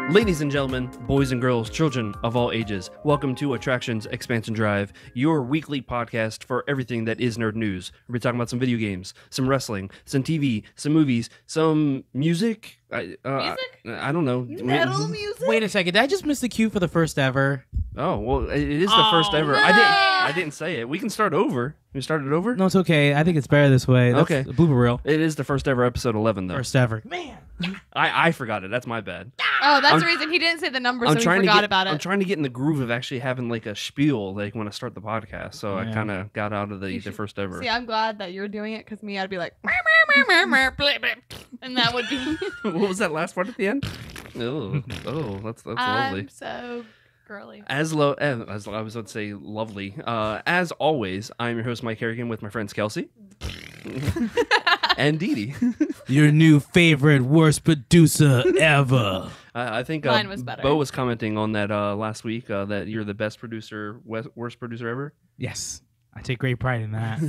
Ladies and gentlemen, boys and girls, children of all ages, welcome to Attractions Expansion Drive, your weekly podcast for everything that is nerd news. We're going to be talking about some video games, some wrestling, some TV, some movies, some music. Music? I don't know. Metal music? Wait a second, did I just miss the cue for the first ever? Oh, well, it is the first ever. no! I didn't say it. We can start over. We started over? No, it's okay. I think it's better this way. That's Okay. a blooper reel. It is the first ever episode 11, though. First ever. Man. I forgot it. That's my bad. Oh, that's the reason he didn't say the number, so he forgot about it. I'm trying to get in the groove of actually having like a spiel like when I start the podcast. So I kind of got out of the first ever. See, I'm glad that you're doing it because me, I'd be like, and that would be. What was that last part at the end? Oh, that's lovely. I'm so girly. As I was about to say, lovely. As always, I'm your host Mike Harrigan with my friends Kelsey and Dee Dee. Your new favorite worst producer ever. I think Mine was better. Bo was commenting on that last week that you're the best producer, worst producer ever. Yes. I take great pride in that.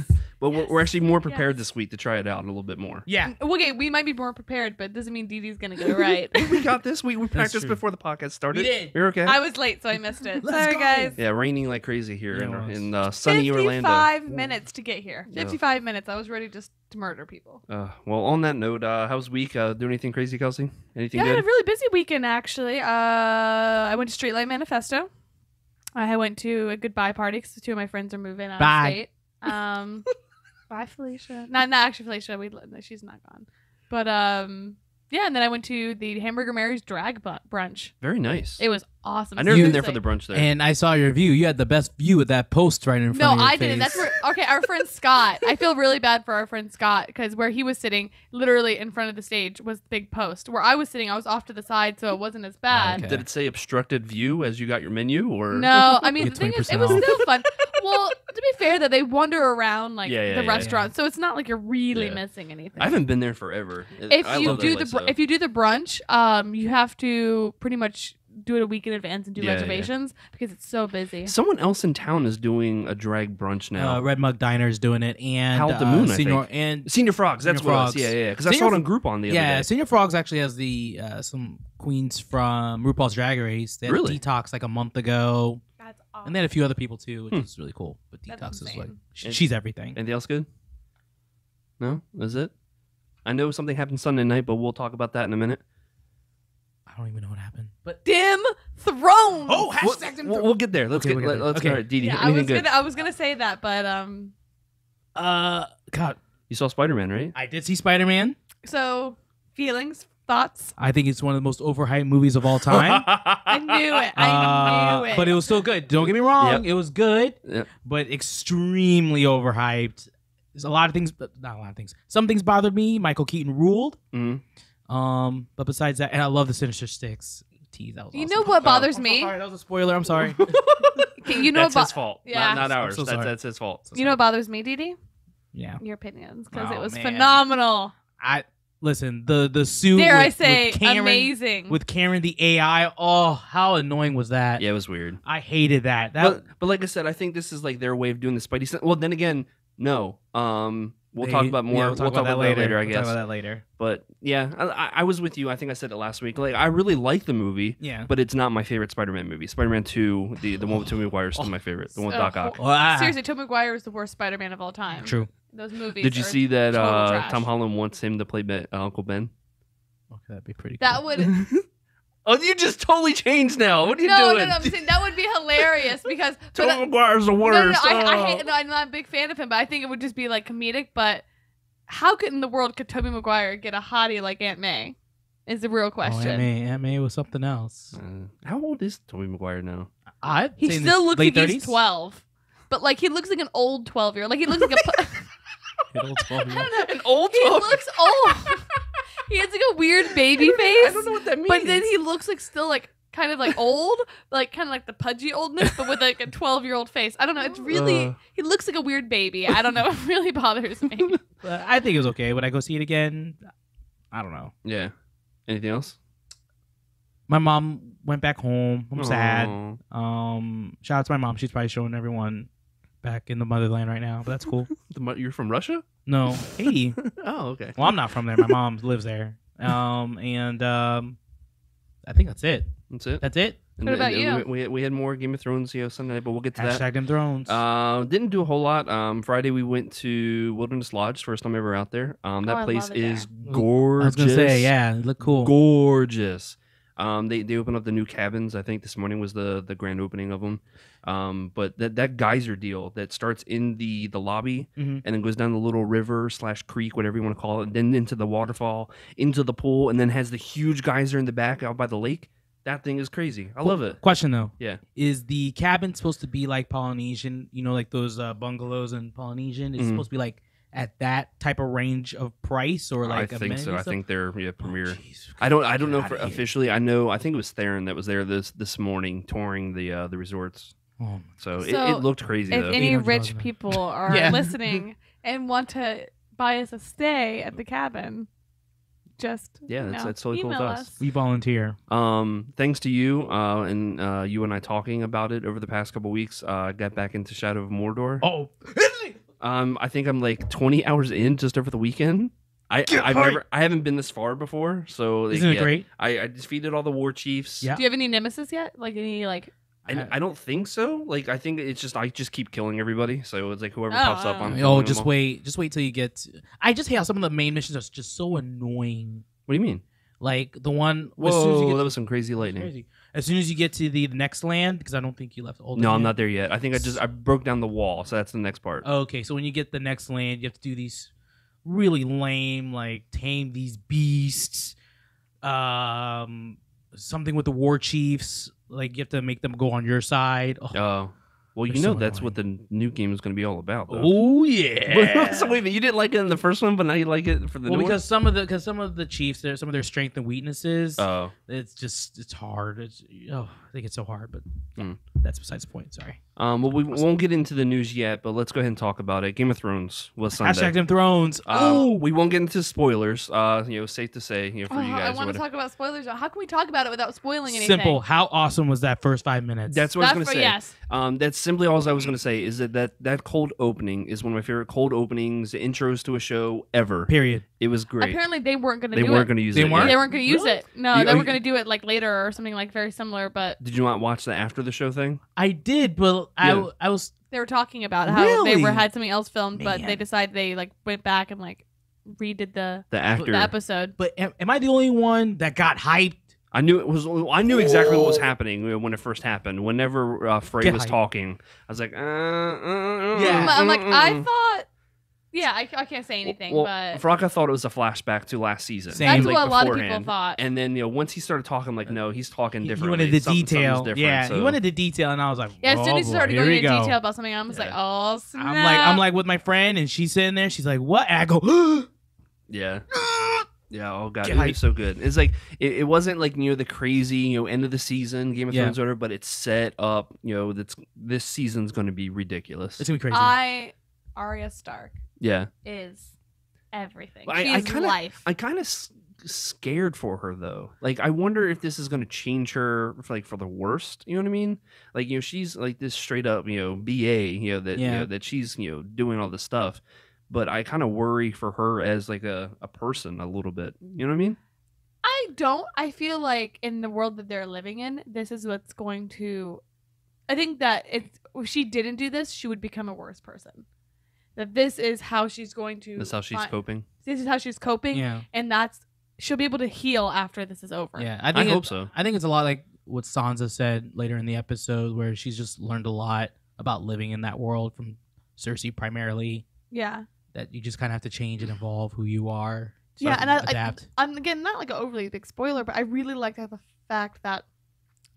But we're actually more prepared this week to try it out a little bit more. Yeah. Okay, we might be more prepared, but it doesn't mean Dee Dee's going to get it right. We got this. We practiced true. before the podcast started. We did. You're okay? I was late, so I missed it. Let's Sorry, go. guys. Yeah, raining like crazy here Yeah, it in sunny Orlando. 55 minutes to get here. 55 minutes. I was ready just to murder people. Well, on that note, how's the week? Do anything crazy, Kelsey? Anything Yeah, I had good? a really busy weekend, actually. I went to Streetlight Manifesto. I went to a goodbye party because two of my friends are moving out of state. Bye, Felicia. Not actually Felicia. She's not gone. But yeah, and then I went to the Hamburger Mary's drag brunch. Very nice. It was awesome. I've never been there for the brunch there. And I saw your view. You had the best view of that post right in front of your face. No, I didn't. That's where. Okay, our friend Scott. I feel really bad for our friend Scott because where he was sitting, literally in front of the stage, was the big post. Where I was sitting, I was off to the side, so it wasn't as bad. Okay. Did it say obstructed view as you got your menu, or No, I mean the Get thing is, 20% it was off. still fun. Well, to be fair, that they wander around like Yeah, the restaurant, so it's not like you're really Yeah. missing anything. I haven't been there forever. If I you love do that the place, though. if you do the brunch, you have to pretty much do it a week in advance and do Yeah, reservations because it's so busy. Someone else in town is doing a drag brunch now. Red Mug Diner's doing it, and Howl at the Moon, I Senior think. and Senior Frogs. That's Senior what it was. Frogs. Yeah. Because I saw Senior it on Groupon the other day. Senior Frogs actually has the some queens from RuPaul's Drag Race. They had Really? Detox like a month ago, That's awesome. and they had a few other people too, which is really cool. But That's Detox is like insane. she's everything. Anything else good? No? Is it? I know something happened Sunday night, but we'll talk about that in a minute. I don't even know what happened. But Dim Thrones. oh, We'll get there. Let's Okay, get. we'll get there. Let's Okay. go. All right, Dee Dee, Yeah, anything good? I was gonna say that, but God, You saw Spider-Man, right? I did see Spider-Man. so feelings, thoughts. I think it's one of the most overhyped movies of all time. I knew it. I knew it. But it was still good. Don't get me wrong. Yep. It was good, Yep. but extremely overhyped. There's a lot of things, but not a lot of things. Some things bothered me. Michael Keaton ruled. Mhm. But besides that, and I love the Sinister Six. Tease, that was You awesome. know what bothers I'm me? so sorry, that was a spoiler. I'm sorry. Okay, you know That's what his fault. Yeah. Not ours. so sorry. That's his fault. You know what bothers me, Dee Dee? Yeah. Your opinions, because Oh, it was man. phenomenal. I listen. The suit. Dare I with say, Karen, amazing. with Karen the AI. Oh, how annoying was that? Yeah, it was weird. I hated that. That But like I said, I think this is like their way of doing the Spidey. Well, then again, no. We'll talk about more. Yeah, we'll talk about that later, I We'll guess. talk about that later. But yeah, I was with you. I think I said it last week. Like I really like the movie. Yeah. But it's not my favorite Spider-Man movie. Spider-Man 2, the one with Tobey Maguire, is still my favorite. The one with Doc Ock. Seriously, Tobey Maguire is the worst Spider-Man of all time. True. Those movies. Did you are see that total trash. Tom Holland wants him to play Uncle Ben? Okay, that'd be pretty. That cool. would. Oh, you just totally changed now. What are you No, doing? I'm saying that would be hilarious because. Tobey Maguire's the worst. I hate. No, I'm not a big fan of him, but I think it would just be like comedic. But how could in the world could Tobey Maguire get a hottie like Aunt May? Is the real Oh, question. Aunt May was something else. How old is Tobey Maguire now? He still looks like he's 12, but like he looks like an old 12-year-old. Like he looks like a. I don't know. An old He looks old. He has like a weird baby face. I don't know what that means. But then he looks like still like kind of like old, like kind of like the pudgy oldness, but with like a 12-year-old face. I don't know. It's really he looks like a weird baby. I don't know. It really bothers me. I think it was okay. Would I go see it again? I don't know. Yeah. Anything else? My mom went back home. I'm sad. Aw. Shout out to my mom. She's probably showing everyone back in the motherland right now, but that's cool. You're from Russia? No, Haiti. Oh, okay. Well, I'm not from there. My mom lives there. I I think that's it. That's it. That's it. What about you? We had more Game of Thrones Sunday night, but we'll get to that. Hashtag Game of Thrones. Didn't do a whole lot. Friday we went to Wilderness Lodge, first time ever out there. That place is gorgeous. I was gonna say, yeah, it looked cool. Gorgeous. They opened up the new cabins. I think this morning was the grand opening of them. But that geyser deal that starts in the lobby and then goes down the little river / creek, whatever you want to call it, then into the waterfall, into the pool, and then has the huge geyser in the back out by the lake. That thing is crazy. I love it. Question though. Yeah. Is the cabin supposed to be like Polynesian? You know, like those bungalows in Polynesian? Is it supposed to be like at that type of range of price, or like? I think so. I think they're premier. Geez. I don't know for officially. I know. I think it was Theron that was there this morning touring the resorts. Oh, so it looked crazy. If though. any rich people are listening and want to buy us a stay at the cabin, just that's totally cool with us. We volunteer. Thanks to you and you and I talking about it over the past couple weeks. I got back into Shadow of Mordor. Oh. I think I'm like 20 hours in just over the weekend. I haven't been this far before, so like, isn't it great? I defeated all the war chiefs. Yeah. Do you have any nemesis yet? Like any like? I don't think so. Like I think it's just I just keep killing everybody. So it's like whoever pops up on. Oh, just wait till you get. I just hate how some of the main missions are just so annoying. What do you mean? Like the one. Whoa, that was some crazy lightning. Crazy. As soon as you get to the next land, because I don't think you left old. No, I'm not there yet. I think I broke down the wall, so that's the next part. Okay, so when you get the next land, you have to do these really lame, like tame these beasts. Something with the war chiefs, like you have to make them go on your side. Oh. Well, you know that's what the new game is going to be all about. Though. Oh yeah. So wait a minute, you didn't like it in the first one, but now you like it for the new because some of the chiefs, some of their strength and weaknesses. Oh, it's hard. I think it's so hard, but that's besides the point. Sorry. Well, we won't get into the news yet, but let's go ahead and talk about it. Game of Thrones was Sunday. Hashtag Game of Thrones. We won't get into spoilers. Safe to say, for you guys. I want to talk about spoilers. How can we talk about it without spoiling anything? Simple. How awesome was that first 5 minutes? That's what I was going to say. Yes. That's simply all I was going to say. Is that cold opening is one of my favorite cold openings, intros to a show ever. Period. It was great. Apparently, they weren't going to do it. They weren't going to use it. They weren't going to use Really? it. No, they were going to do it like later or something like very similar. But did you not watch the after the show thing? I did, but Yeah. I was. They were talking about how they Really? had something else filmed, but Man. they decided they like went back and like redid the after episode. But am I the only one that got hyped? I knew exactly what was happening when it first happened. Whenever Frey was talking, I was like, Yeah. I'm like, I thought. Yeah, I can't say anything, but Fraka thought it was a flashback to last season. Same. that's like, what a lot of people beforehand. thought. And then once he started talking, like, no, he's talking He differently. wanted the Something's detail. different, Yeah, so. he wanted the detail, and I was like, Yeah, as soon as he started here going we into go. detail about something, I was like, oh snap. I'm like with my friend, and she's sitting there. She's like, "What?" And I go, Yeah. Yeah, oh god, Get it hyped. was so good. It's like it wasn't like the crazy end of the season Game of Thrones order, but it's set up. That's this season's going to be ridiculous. It's gonna be crazy. Arya Stark Yeah, is everything. I She's life. I kind of scared for her though. Like I wonder if this is going to change her for the worst. You know what I mean? Like she's like this straight up BA. That she's doing all this stuff. But I kind of worry for her as like a person a little bit. You know what I mean? I don't. I feel like in the world that they're living in, this is what's going to. I think that if she didn't do this, she would become a worse person. That this is how she's going to. That's how she's coping. This is how she's coping. Yeah. And she'll be able to heal after this is over. Yeah, I hope so. I think it's a lot like what Sansa said later in the episode, where she's just learned a lot about living in that world from Cersei primarily. Yeah. That you just kind of have to change and evolve who you are. Yeah, and adapt. I'm again not like an overly big spoiler, but I really like the fact that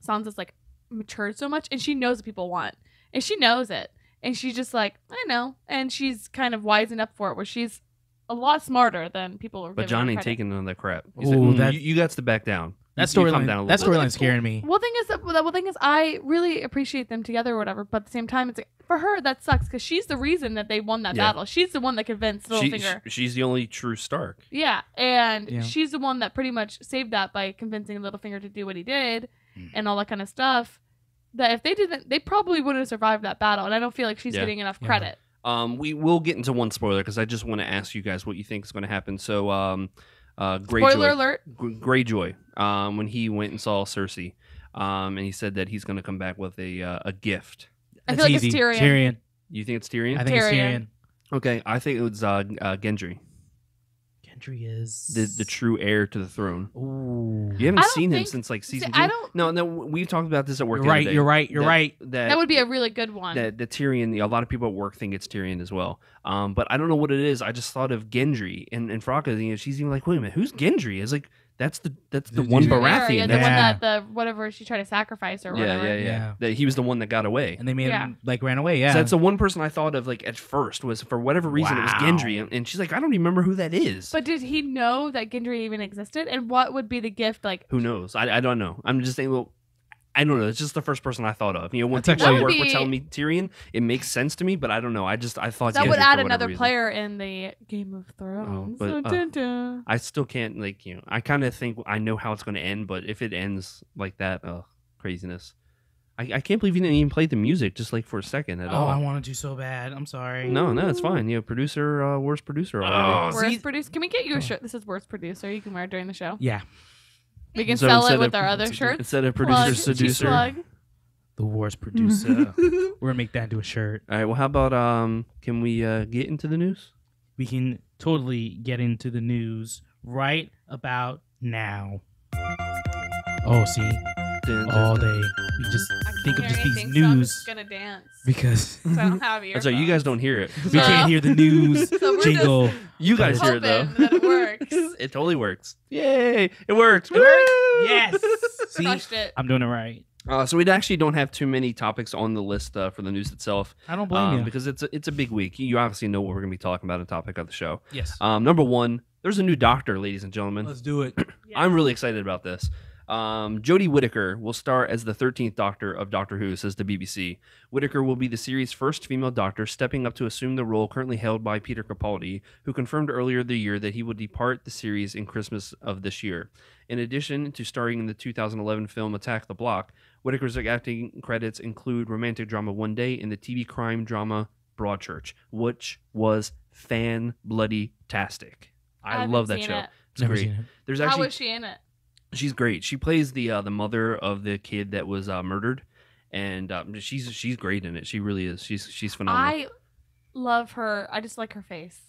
Sansa's like matured so much, and she knows what people want, and she knows it, and she's just like, I know, and she's kind of wising up for it, where she's a lot smarter than people are. But John ain't taking none of that crap. He's Ooh, like, you got to back down. That You calm down a storyline. little That bit. storyline's scaring me. Well, the thing is, I really appreciate them together or whatever. But at the same time, it's like, for her that sucks because she's the reason that they won that battle. She's the one that convinced Littlefinger. She's the only true Stark. Yeah, and she's the one that pretty much saved that by convincing Littlefinger to do what he did and all that kind of stuff. That if they didn't, they probably wouldn't have survived that battle. And I don't feel like she's getting enough credit. We will get into one spoiler because I just want to ask you guys what you think is going to happen. So, Spoiler alert. Greyjoy, when he went and saw Cersei, and he said that he's going to come back with a gift. I feel like it's Tyrion. You think it's Tyrion? I think it's Tyrion. Okay, I think it was Gendry. Gendry is the true heir to the throne. Ooh. You haven't seen him since like season 2. No, we've talked about this at work. You're right. That would be a really good one. That Tyrion, a lot of people at work think it's Tyrion as well. But I don't know what it is. I just thought of Gendry and Fraka. She's even like, wait a minute, who's Gendry? It's like that's the one Baratheon. The one that whatever she tried to sacrifice or whatever. Yeah. That he was the one that got away, and they made him like ran away. Yeah, so that's the one person I thought of like at first was for whatever reason it was Gendry, and she's like, I don't even remember who that is. But did he know that Gendry even existed, and what would be the gift? Like, who knows? I don't know. I'm just saying. Well, I don't know. It's just the first person I thought of. When people at work were telling me Tyrion, it makes sense to me, but I don't know. I thought that Gendry would add for another reason. player in the Game of Thrones. But I still can't I kind of think I know how it's going to end, but if it ends like that, craziness. I can't believe you didn't even play the music just like for a second at all. I wanted to so bad. I'm sorry. No, it's fine. Producer, worst producer already. Worst producer. Can we get you a shirt? This is worst producer. You can wear it during the show. Yeah. We can sell it with our other shirts. Instead of producer, seducer. Plug. The worst producer. We're gonna make that into a shirt. All right. Well, how about can we get into the news? We can totally get into the news right about now. Oh, see, all day we just think of just these news. So I'm just gonna dance because I don't have earphones. That's right. You guys don't hear it. We can't hear the news jingle. You guys hear it though. That it works. It totally works. Yay! It worked. It worked. Yes. See, crushed it. I'm doing it right. So we actually don't have too many topics on the list for the news itself. I don't blame you because it's a big week. You obviously know what we're going to be talking about in topic of the show. Yes. Number one, there's a new Doctor, ladies and gentlemen. Let's do it. Yes. I'm really excited about this. Jodie Whittaker will star as the 13th Doctor of Doctor Who, says the BBC. Whittaker will be the series' first female Doctor, stepping up to assume the role currently held by Peter Capaldi, who confirmed earlier the year that he would depart the series in Christmas of this year. In addition to starring in the 2011 film Attack the Block, Whittaker's acting credits include romantic drama One Day and the TV crime drama Broadchurch, which was fan-bloody-tastic. I love that show. It's Never great. seen it. There's actually, How was she in it? She's great. She plays the mother of the kid that was murdered, and she's great in it. She really is. She's phenomenal. I love her. I just like her face.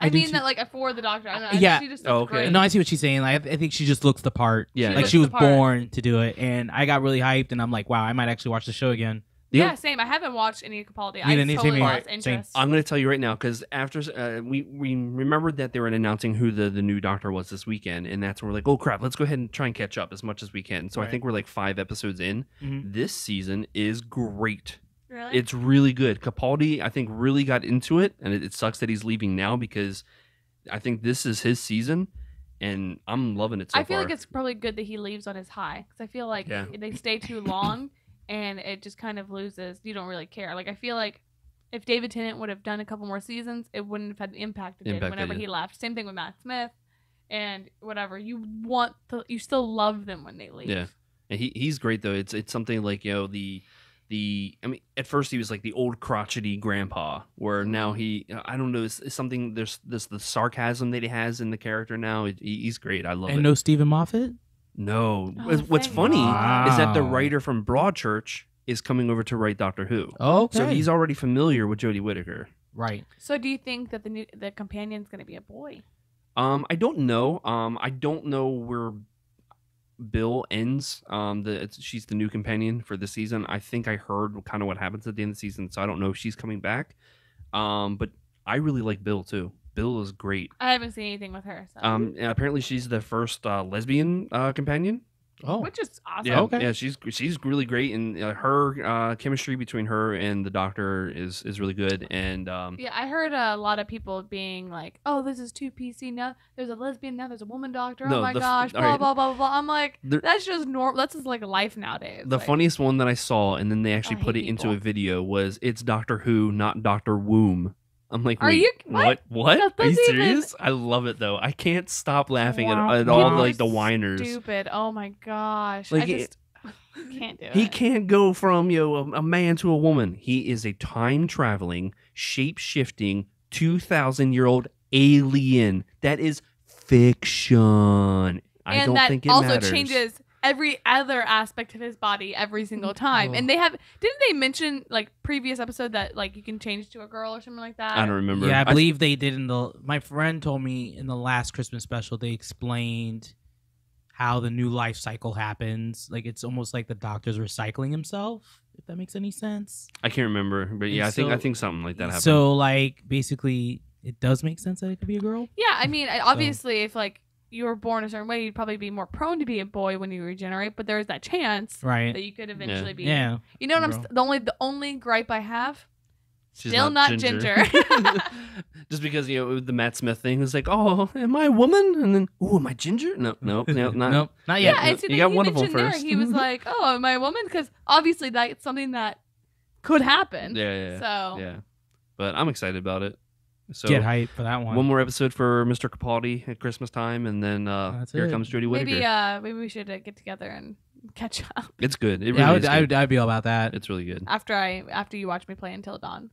I I mean do that like for the Doctor. I know, Yeah. She just looks great. No, I see what she's saying. Like, I think she just looks the part. Yeah. Like she was born to do it, and I got really hyped, and I'm like, wow, I might actually watch the show again. Yeah, same. I haven't watched any Capaldi. I totally lost interest. I'm going to tell you right now because after we remembered that they were announcing who the new Doctor was this weekend, and that's when we're like, oh crap, let's go ahead and try and catch up as much as we can. So I think we're like 5 episodes in. Mm-hmm. This season is great. Really? It's really good. Capaldi, I think, really got into it, and it sucks that he's leaving now because I think this is his season, and I'm loving it so far. I feel like it's probably good that he leaves on his high because I feel like they stay too long. And it just kind of loses. You don't really care. Like I feel like if David Tennant would have done a couple more seasons, it wouldn't have had the impact it did whenever he left. Same thing with Matt Smith and whatever. You still love them when they leave. Yeah, and he's great though. It's something like the I mean, at first he was like the old crotchety grandpa, where now I don't know, it's something. There's the sarcasm that he has in the character now. He's great. I love it. And no Stephen Moffat. No. Oh, What's funny God. is that the writer from Broadchurch is coming over to write Doctor Who. Okay. So he's already familiar with Jodie Whittaker. Right. So do you think that the companion's going to be a boy? I don't know. I don't know where Bill ends. She's the new companion for the season. I think I heard kind of what happens at the end of the season, so I don't know if she's coming back. But I really like Bill too. Bill is great. I haven't seen anything with her. So. And apparently she's the first lesbian companion. Oh, which is awesome. Yeah, okay. Yeah, she's really great, and her chemistry between her and the Doctor is really good. And yeah, I heard a lot of people being like, "Oh, this is too PC now. There's a lesbian now. There's a woman Doctor. No, oh my gosh, blah blah blah blah blah." I'm like, that's just normal. That's just like life nowadays. The funniest one that I saw, and then they actually put it into a video, was it's Doctor Who, not Doctor Womb. I'm like, wait, what? Are you serious? I love it though. I can't stop laughing at all the whiners. Stupid. Oh my gosh. Like, I just can't do it. He can't go from a man to a woman. He is a time traveling, shape shifting 2,000-year-old alien that is fiction. I don't think it also matters. changes every other aspect of his body every single time. And didn't they mention like previous episode that like you can change to a girl or something like that? I don't remember. Yeah, I believe they did my friend told me in the last Christmas special they explained how the new life cycle happens. Like it's almost like the doctor's recycling himself, if that makes any sense. I can't remember, but yeah, I think something like that happened. So like basically it does make sense that it could be a girl? Yeah, I mean obviously if like you were born a certain way, you'd probably be more prone to be a boy when you regenerate, but there is that chance that you could eventually be. Yeah. You know what the only gripe I have? She's still not ginger. Just because the Matt Smith thing was like, oh, am I a woman? And then, oh, am I ginger? No, not nope, not yet. Yeah, and so you got one of them first. He was like, oh, am I a woman? Because obviously that's something that could happen. Yeah. So yeah, but I'm excited about it. So get hype for that one. One more episode for Mr. Capaldi at Christmas time, and then here comes Jodie Whittaker. Maybe we should get together and catch up. It's good. It really is good. I'd be all about that. It's really good. After you watch me play Until Dawn.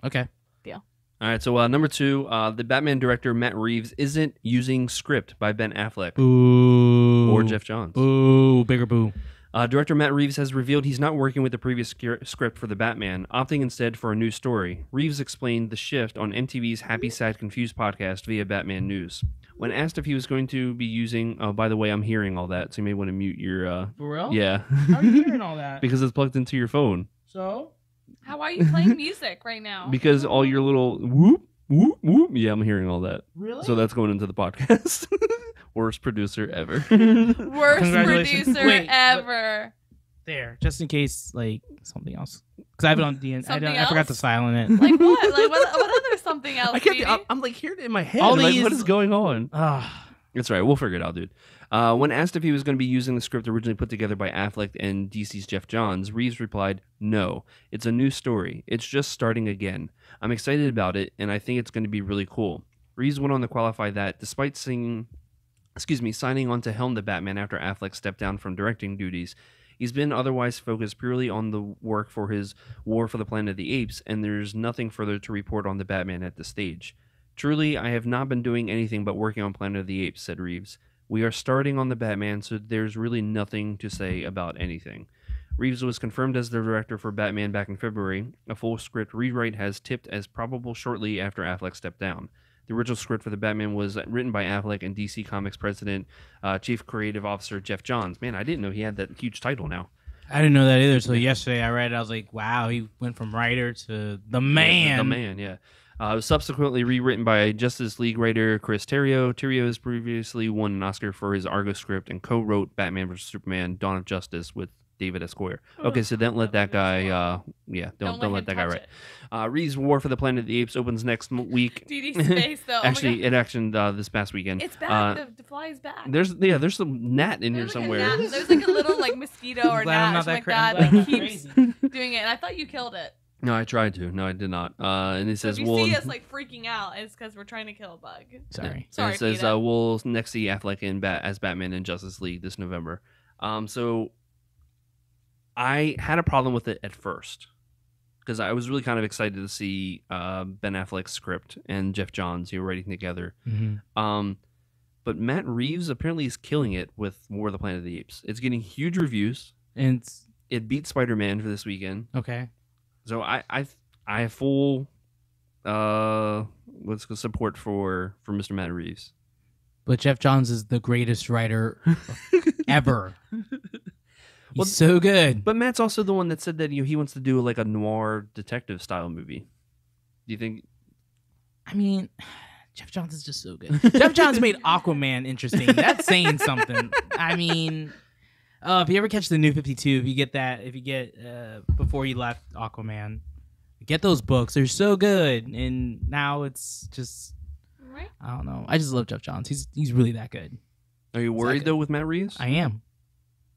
Okay. Deal. All right. So number 2, the Batman director Matt Reeves isn't using script by Ben Affleck or Geoff Johns. Boo, bigger boo. Director Matt Reeves has revealed he's not working with the previous script for The Batman, opting instead for a new story. Reeves explained the shift on MTV's Happy, Sad, Confused podcast via Batman News. When asked if he was going to be using... Oh, by the way, I'm hearing all that, so you may want to mute your... For real? Yeah. How are you hearing all that? Because it's plugged into your phone. So? How are you playing music right now? Because all your little whoop, whoop, whoop. Yeah, I'm hearing all that. Really? So that's going into the podcast. Worst producer ever. Worst producer ever. There, just in case, like, something else. Because I have it on I forgot to silent it. Like what? Like what other something else? I'm like hearing it in my head. What is going on? That's right. We'll figure it out, dude. When asked if he was going to be using the script originally put together by Affleck and DC's Geoff Johns, Reeves replied, "No, it's a new story. It's just starting again. I'm excited about it, and I think it's going to be really cool." Reeves went on to qualify that despite signing on to helm the Batman after Affleck stepped down from directing duties, he's been otherwise focused purely on the work for his War for the Planet of the Apes, and there's nothing further to report on the Batman at this stage. "Truly, I have not been doing anything but working on Planet of the Apes," said Reeves. "We are starting on the Batman, so there's really nothing to say about anything." Reeves was confirmed as the director for Batman back in February. A full script rewrite has tipped as probable shortly after Affleck stepped down. The original script for the Batman was written by Affleck and DC Comics president, Chief Creative Officer Geoff Johns. Man, I didn't know he had that huge title now. I didn't know that either. So yesterday I read it. I was like, wow, he went from writer to the man. The man, yeah. It was subsequently rewritten by Justice League writer Chris Terrio. Terrio has previously won an Oscar for his Argo script and co-wrote Batman vs. Superman: Dawn of Justice with David S. Goyer. Okay, so don't let that guy, don't let that guy write. Reeves' War for the Planet of the Apes opens next week. DD Space, though. Actually, it actioned this past weekend. It's back. The fly is back. There's some gnat in here somewhere. There's like a little like mosquito or gnat or something like that that keeps doing it. And I thought you killed it. No, I tried to. No, I did not. And it says, if you see us like freaking out, it's because we're trying to kill a bug. Sorry. Sorry. It says we'll next see Affleck as Batman in Justice League this November. So I had a problem with it at first because I was really kind of excited to see Ben Affleck's script and Geoff Johns writing together. Mm-hmm. But Matt Reeves apparently is killing it with War of the Planet of the Apes. It's getting huge reviews. And it beat SpiderMan for this weekend. Okay. So I have full support for Mr. Matt Reeves. But Geoff Johns is the greatest writer ever. He's so good. But Matt's also the one that said that he wants to do like a noir detective style movie. Do you think? I mean, Geoff Johns is just so good. Geoff Johns made Aquaman interesting. That's saying something. I mean, if you ever catch the New 52, if you get before he left Aquaman, get those books. They're so good. And now it's just, I don't know. I just love Geoff Johns. He's really that good. Are you worried though with Matt Reeves? I am.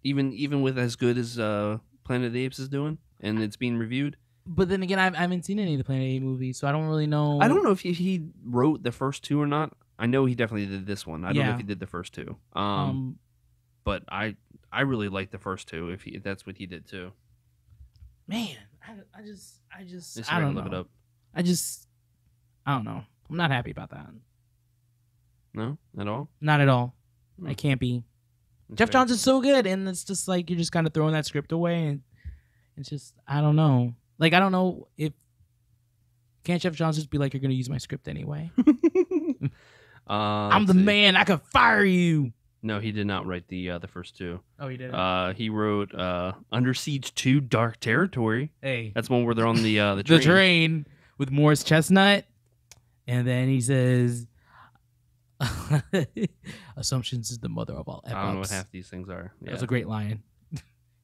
Even with as good as Planet of the Apes is doing, and it's being reviewed. But then again, I haven't seen any of the Planet of the Apes movies, so I don't really know. I don't know if he wrote the first two or not. I know he definitely did this one. I don't know if he did the first two. But I really like the first two. If that's what he did too. Man, I just I don't know. Look it up. I don't know. I'm not happy about that. No, at all. Not at all. I can't be. Geoff Johns is so good, and it's just like you're just kind of throwing that script away, and it's just I don't know. Like I don't know if can't Geoff Johns just be like you're gonna use my script anyway. I'm the man. I could fire you. No, he did not write the first two. Oh, he did. He wrote Under Siege 2: Dark Territory. Hey, that's one where they're on the train. The train with Morris Chestnut, and then he says, "Assumptions is the mother of all epochs." I don't know what half these things are. Yeah. That was a great line.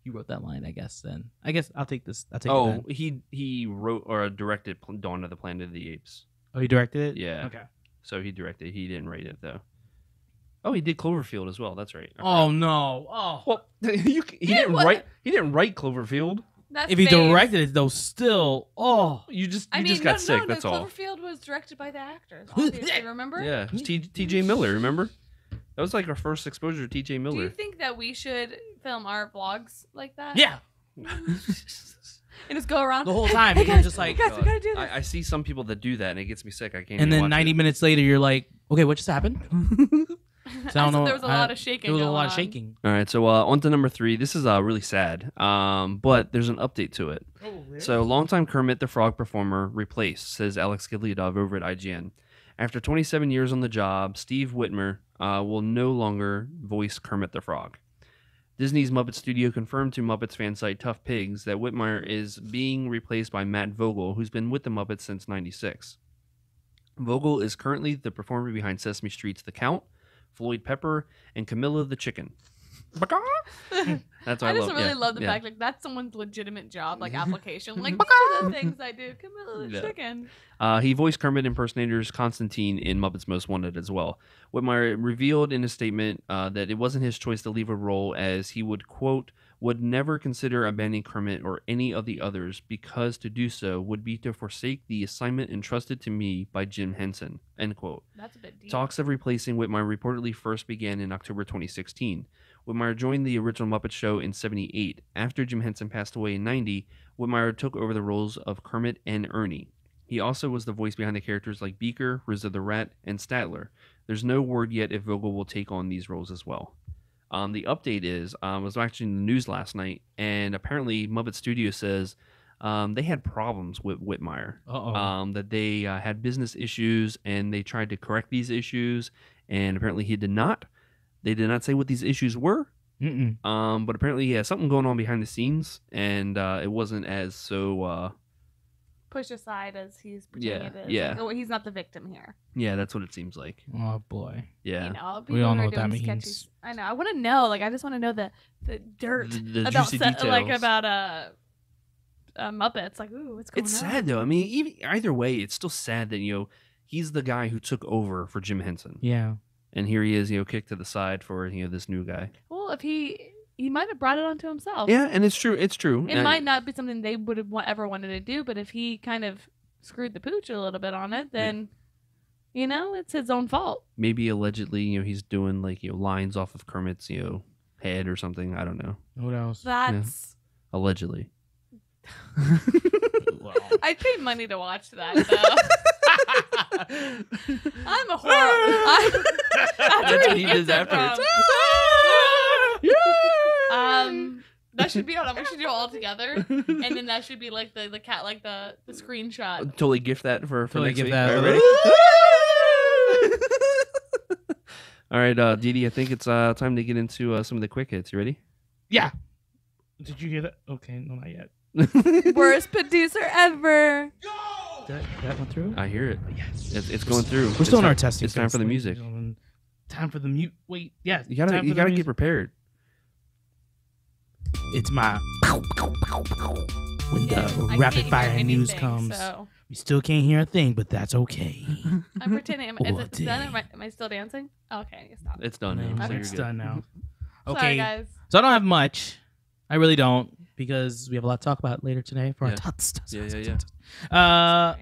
You wrote that line, I guess. Then I guess I'll take this. I'll take. Oh, he wrote or directed Dawn of the Planet of the Apes. Oh, he directed it. Yeah. Okay. So he directed. He didn't write it though. Oh, he did Cloverfield as well. That's right. Oh no! Oh, well, he didn't write. He didn't write Cloverfield. That's if he directed it, though, still, you just got sick. That's all. Cloverfield was directed by the actors. Obviously, remember? Yeah, it was T.J. Miller. Remember? That was like our first exposure to T.J. Miller. Do you think that we should film our vlogs like that? Yeah. And just go around the whole time. Hey, and you're just like, guys, we gotta do this. I see some people that do that, and it gets me sick. I can't. And then watch 90 minutes later, you're like, okay, what just happened? So I don't know. There was a lot of shaking. There was a lot of shaking. All right, so on to number 3. This is really sad, but there's an update to it. Oh, really? So, longtime Kermit the Frog performer replaced, says Alex Gilliadov over at IGN. After 27 years on the job, Steve Whitmer will no longer voice Kermit the Frog. Disney's Muppet Studio confirmed to Muppets fan site Tough Pigs that Whitmer is being replaced by Matt Vogel, who's been with the Muppets since '96. Vogel is currently the performer behind Sesame Street's The Count, Floyd Pepper, and Camilla the Chicken. That's what I just really love the fact like that's someone's legitimate job, like application. Like these are the things I do. Camilla the Chicken. He voiced Kermit impersonators Constantine in Muppets Most Wanted as well. Whitmer revealed in a statement that it wasn't his choice to leave a role, as he would, quote, would never consider abandoning Kermit or any of the others, because to do so would be to forsake the assignment entrusted to me by Jim Henson, end quote. That's a bit deep. Talks of replacing Whitmer reportedly first began in October 2016. Whitmer joined the original Muppet Show in '78. After Jim Henson passed away in '90, Whitmer took over the roles of Kermit and Ernie. He also was the voice behind the characters like Beaker, Rizzo the Rat, and Statler. There's no word yet if Vogel will take on these roles as well. The update is, I was actually in the news last night, and apparently Muppet Studio says they had problems with Whitmer. That they had business issues, and they tried to correct these issues, and apparently he did not. They did not say what these issues were. But apparently he has something going on behind the scenes, and it wasn't as so pushed aside as he's pretending it is. Yeah. Like, oh, he's not the victim here. Yeah, that's what it seems like. Oh boy. Yeah. You know, we all know what that sketchy. means. I know. I want to know. Like, I just want to know the dirt the about juicy details. like about Muppets. Like, ooh, what's going on? It's sad though. I mean, either way, it's still sad that he's the guy who took over for Jim Henson. Yeah. And here he is, kicked to the side for this new guy. Well, if he might have brought it onto himself. Yeah, and it's true. It's true. It might not be something they would have ever wanted to do, but if he kind of screwed the pooch a little bit on it, then it's his own fault. Maybe allegedly, he's doing like lines off of Kermit's head or something. I don't know. What else? That's allegedly. Wow. I'd pay money to watch that though. I'm a horror. That's what he does afterwards. That should be on. We should do it all together, and then that should be like the cat, like the screenshot. Totally gift that for totally next week. That. All right, ready? All right, Didi, I think it's time to get into some of the quick hits. You ready? Yeah. Did you hear that? Okay, no, not yet. Worst producer ever. That went through? I hear it. Yes. It's going through. We're still in our testing. It's time for the music. Time for the mute. Wait, yes. You gotta get prepared. It's my when the rapid fire news comes. So. We still can't hear a thing, but that's okay. I'm pretending. Is it done? Am I still dancing? Okay, stop. It's done now. No, it's done now. Okay, Sorry, guys. So I don't have much. I really don't, because we have a lot to talk about later today for our tots. Yeah.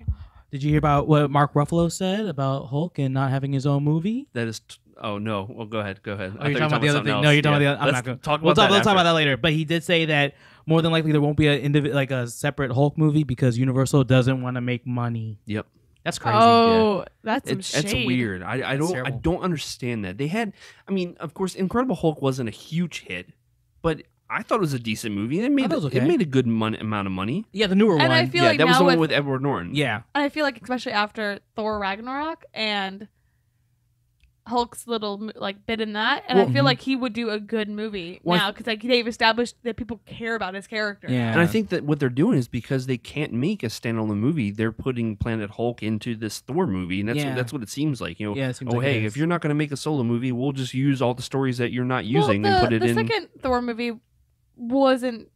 Did you hear about what Mark Ruffalo said about Hulk and not having his own movie? That is. Oh no! Well, go ahead. Oh, you're talking about the other thing. No, you're talking about the other. I'm not going to talk about that. We'll talk about that later. But he did say that more than likely there won't be a separate Hulk movie because Universal doesn't want to make money. Yep. That's crazy. Oh, that's some It's shade. weird. I don't understand that. They had, I mean, of course, Incredible Hulk wasn't a huge hit, but I thought it was a decent movie. It made okay. it made a good amount of money. Yeah, the newer one. And I feel like that was now the one with Edward Norton. Yeah. And I feel like especially after Thor Ragnarok and Hulk's little like bit in that, and I feel like he would do a good movie now because like they've established that people care about his character. Yeah. And I think that what they're doing is because they can't make a standalone movie, they're putting Planet Hulk into this Thor movie, and that's what it seems like. You know, Yeah, it seems oh like hey, if you're not going to make a solo movie, we'll just use all the stories that you're not using and put it in. The second Thor movie wasn't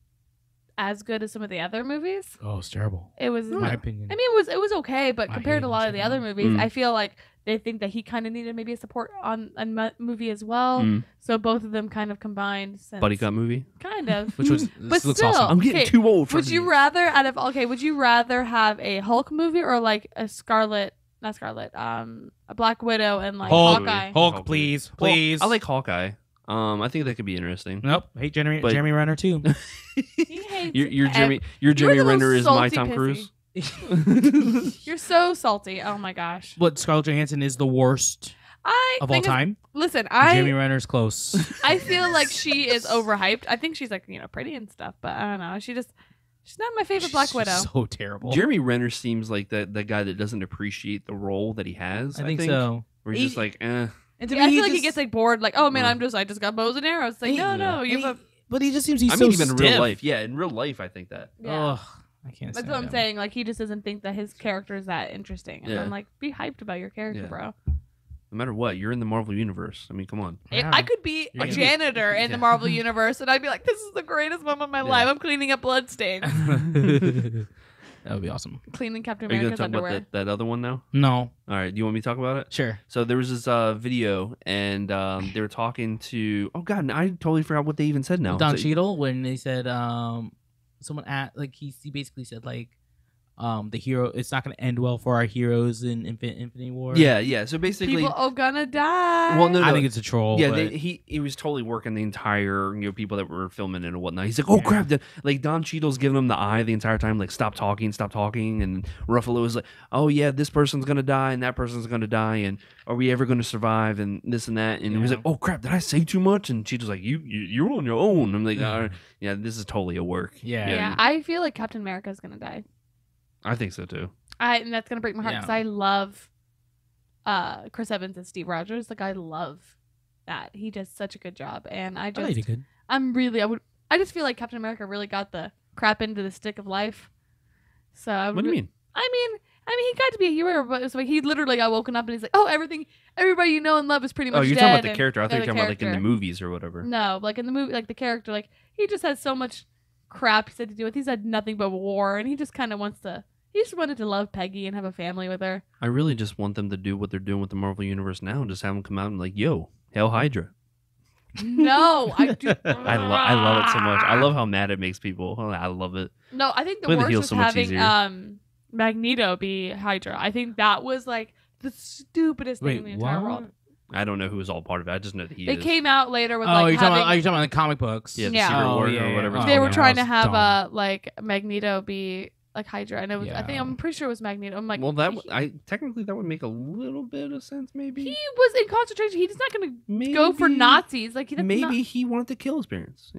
as good as some of the other movies. Oh, it's terrible. It was, in my opinion. I mean, it was okay, but compared to a lot of the other movies, I feel like they think that he kind of needed maybe a support on a movie as well. So both of them kind of combined. Buddy cop movie, kind of. Which was, but looks still, awesome. I'm getting too old for Would these. you rather would you rather have a Hulk movie or like a a Black Widow and like Hawkeye? Hulk, please. Well, I like Hawkeye. I think that could be interesting. Nope. Hate Jeremy Renner too. He hates your Jeremy Renner is my Tom Cruise. You're so salty. Oh my gosh. But Scarlett Johansson is the worst of all time. Listen, Jeremy Renner's close. I feel like she is overhyped. I think she's like, pretty and stuff, but I don't know. She's not my favorite Black Widow. So terrible. Jeremy Renner seems like the guy that doesn't appreciate the role that he has. I think so. Where he's just like, eh. And to I me, feel like he gets like bored, like, oh man, I just got bows and arrows. It's like, but he just seems he's I so mean, even stiff. in real life. Yeah, in real life, I think that. Yeah. Ugh, I can't. That's what I'm saying. Like, he just doesn't think that his character is that interesting. And Yeah. I'm like, be hyped about your character, bro. No matter what, you're in the Marvel universe. I mean, come on. I could be a janitor in the Marvel universe, and I'd be like, this is the greatest moment of my life. I'm cleaning up bloodstains. That would be awesome. Cleaning Captain Are you going America's to talk underwear. about that other one now? No. All right. Do you want me to talk about it? Sure. So there was this video, and they were talking to. Oh God, I totally forgot what they even said now. Don Cheadle, when they said someone he basically said like the hero, it's not going to end well for our heroes in Infinity War. Yeah. So basically, people are gonna die. well, no, I think it's a troll. Yeah, but... he was totally working the entire people that were filming it and whatnot. He's like, oh crap! Like Don Cheadle's giving him the eye the entire time, like stop talking, and Ruffalo was like, oh yeah, this person's gonna die and that person's gonna die, and are we ever gonna survive and this and that? And he was like, oh crap, did I say too much? And Cheadle's like, you're on your own. I'm like, yeah, this is totally a work. Yeah, I feel like Captain America is gonna die. I think so too. And that's gonna break my heart because I love Chris Evans and Steve Rogers. Like, I love that. He does such a good job, and I just just feel like Captain America really got the crap into the stick of life. So what do you mean? I mean, he got to be a hero, but it's like he literally got woken up and he's like, oh, everybody you know and love is pretty much dead. Oh, you're talking about the character. I thought you were talking about like in the movies or whatever. No, like in the movie, like the character, like he just has so much crap he said to deal with. He's had nothing but war, and he just kind of he just wanted to love Peggy and have a family with her. I really just want them to do what they're doing with the Marvel Universe now and just have them come out and like, yo, Hail Hydra. No, I do. I love it so much. I love how mad it makes people. I love it. No, I think the Play the worst heel was so much having easier. Magneto be Hydra. I think that was like the stupidest thing in the entire world. I don't know who was all part of it. I just know that They came out later with you're talking about the comic books. Yeah, the Secret War or whatever. They were trying to have like Magneto be like Hydra. I know. I'm pretty sure it was Magneto. I'm like, well, technically that would make a little bit of sense. Maybe he was in concentration. He's not going to go for Nazis. Like he wanted to kill his parents.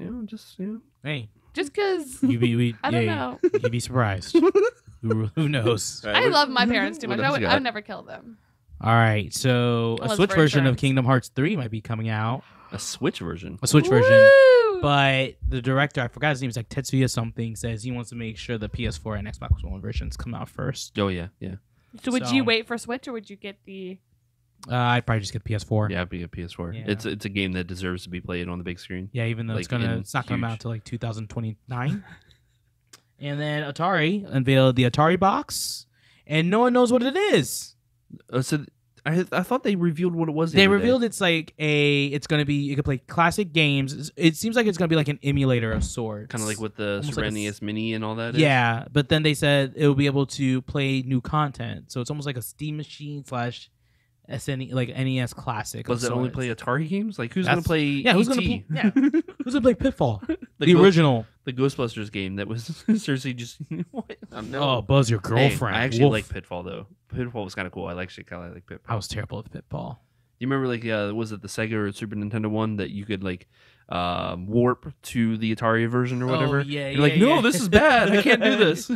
Hey, just because I don't know. You'd be surprised. Who knows? I love my parents too much. I would never kill them. All right, so a Switch version of Kingdom Hearts 3 might be coming out. A Switch version. But the director, I forgot his name, is like Tetsuya something, says he wants to make sure the PS4 and Xbox One versions come out first. Oh yeah. So would you wait for Switch or would you get the? I'd probably just get PS4. Yeah, I'd be a PS4. Yeah. It's a game that deserves to be played on the big screen. Yeah, even though it's not coming out until like 2029. And then Atari unveiled the Atari Box, and no one knows what it is. So I thought they revealed what it was. They revealed it's like it's gonna be, you can play classic games. It seems like it's gonna be like an emulator of sorts, kind of like with the Super NES Mini and all that. Yeah, but then they said it will be able to play new content, so it's almost like a Steam machine / NES Classic. Does it only play Atari games? Like who's gonna play? Yeah, who's gonna E.T.? who's gonna play Pitfall? the original, the Ghostbusters game that was seriously just what? Oh, Buzz your girlfriend. Hey, I actually like Pitfall though. Pitfall was kind of cool. I actually kind of like Pitfall. I was terrible at Pitfall. You remember was it the Sega or Super Nintendo one that you could like warp to the Atari version or whatever? Oh, yeah, You're like, no, this is bad. I can't do this.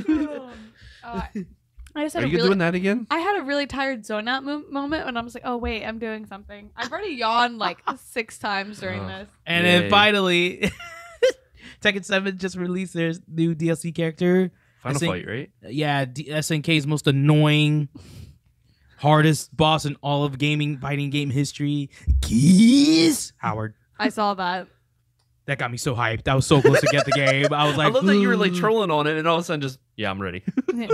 I just had Are you doing that again? I had a really tired zone out moment when I was like, oh wait, I'm doing something. I've already yawned like 6 times during this. And then finally, Tekken 7 just released their new DLC character. Final Fight, right? Yeah, SNK's most annoying, hardest boss in all of fighting game history. Keys Howard. I saw that. That got me so hyped. I was so close to get the game. I was like, I love that you were like trolling on it, and all of a sudden, just I'm ready.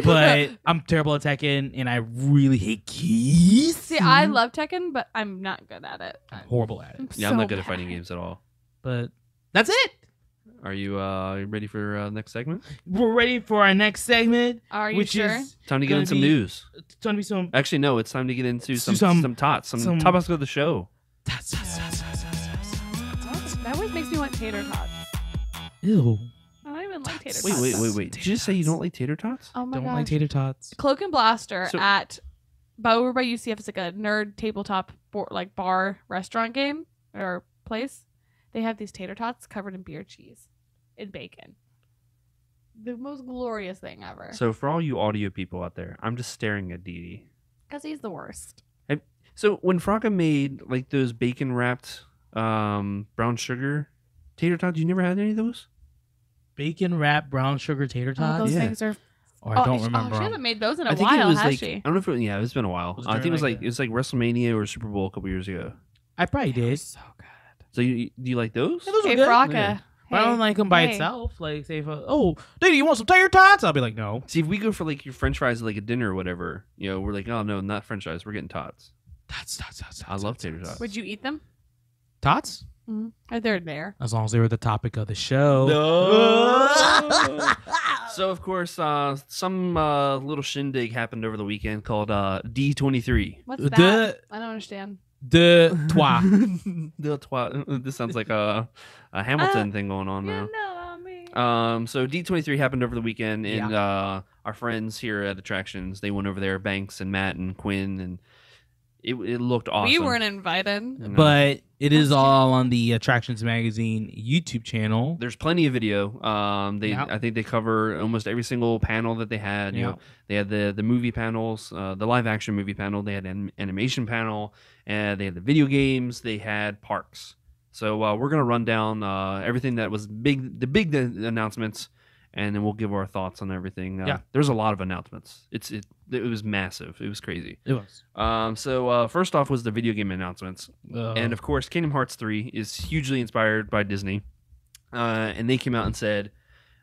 But I'm terrible at Tekken, and I really hate keys. See, I love Tekken, but I'm not good at it. I'm horrible at it. I'm not good at fighting games at all. But that's it. Are you ready for next segment? We're ready for our next segment. Are you sure? Time to get into some news. It's going to be some. Actually, no. It's time to get into some tots. Some topics of the show. That always makes me want tater tots. Ew. I don't even like tater tots. Wait. Did you just say you don't like tater tots? Oh my gosh. Don't like tater tots. Cloak and Blaster over by UCF is like a nerd tabletop bar restaurant game or place. They have these tater tots covered in beer cheese and bacon. The most glorious thing ever. So for all you audio people out there, I'm just staring at Dee. Because he's the worst. So when Fraka made like those bacon wrapped brown sugar tater tots, you never had any of those? Bacon wrapped brown sugar tater tots? Those things are... Or I don't remember. She hasn't made those in a think while, it was has like, she? I don't know if it's been a while. I think it was like WrestleMania or Super Bowl a couple years ago. I probably did. So good. So do you like those? Yeah, those Hey, are good. Fraka. Yeah. Hey. But I don't like them by itself. Like, say, Daddy, you want some tater tots? I'll be like, no. See, if we go for like your French fries at like a dinner or whatever, we're like, oh no, not French fries. We're getting tots. Tots. I love tater tots. Would you eat them? Tots? Mm-hmm. They're there. As long as they were the topic of the show. No. So, of course, some little shindig happened over the weekend called D23. What's that? I don't understand. De toi. This sounds like a Hamilton thing going on now. So D23 happened over the weekend, and our friends here at Attractions, they went over there, Banks and Matt and Quinn, and it looked awesome. We weren't invited. But it is all on the Attractions Magazine YouTube channel. There's plenty of video. I think they cover almost every single panel that they had. They had the movie panels, the live action movie panel. They had an animation panel, and they had the video games. They had parks. So we're gonna run down everything that was the big announcements, and then we'll give our thoughts on everything. There's a lot of announcements. It was massive. It was crazy. It was. So first off was the video game announcements. And of course, Kingdom Hearts 3 is hugely inspired by Disney. And they came out and said,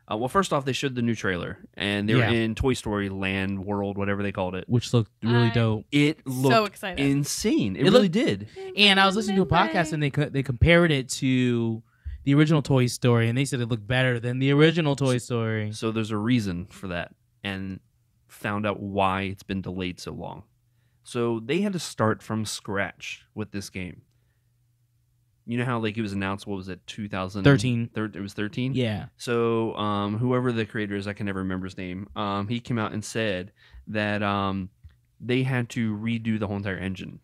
well, first off, they showed the new trailer. And they were in Toy Story Land, World, whatever they called it. Which looked really dope. It looked so excited. Insane. It really did. And I was listening to a podcast and they compared it to the original Toy Story. And they said it looked better than the original Toy Story. So there's a reason for that. And found out why it's been delayed so long. So they had to start from scratch with this game. You know how like it was announced, what was it, 2013? It was 13? Yeah. So whoever the creator is, I can never remember his name, he came out and said that they had to redo the whole entire engine.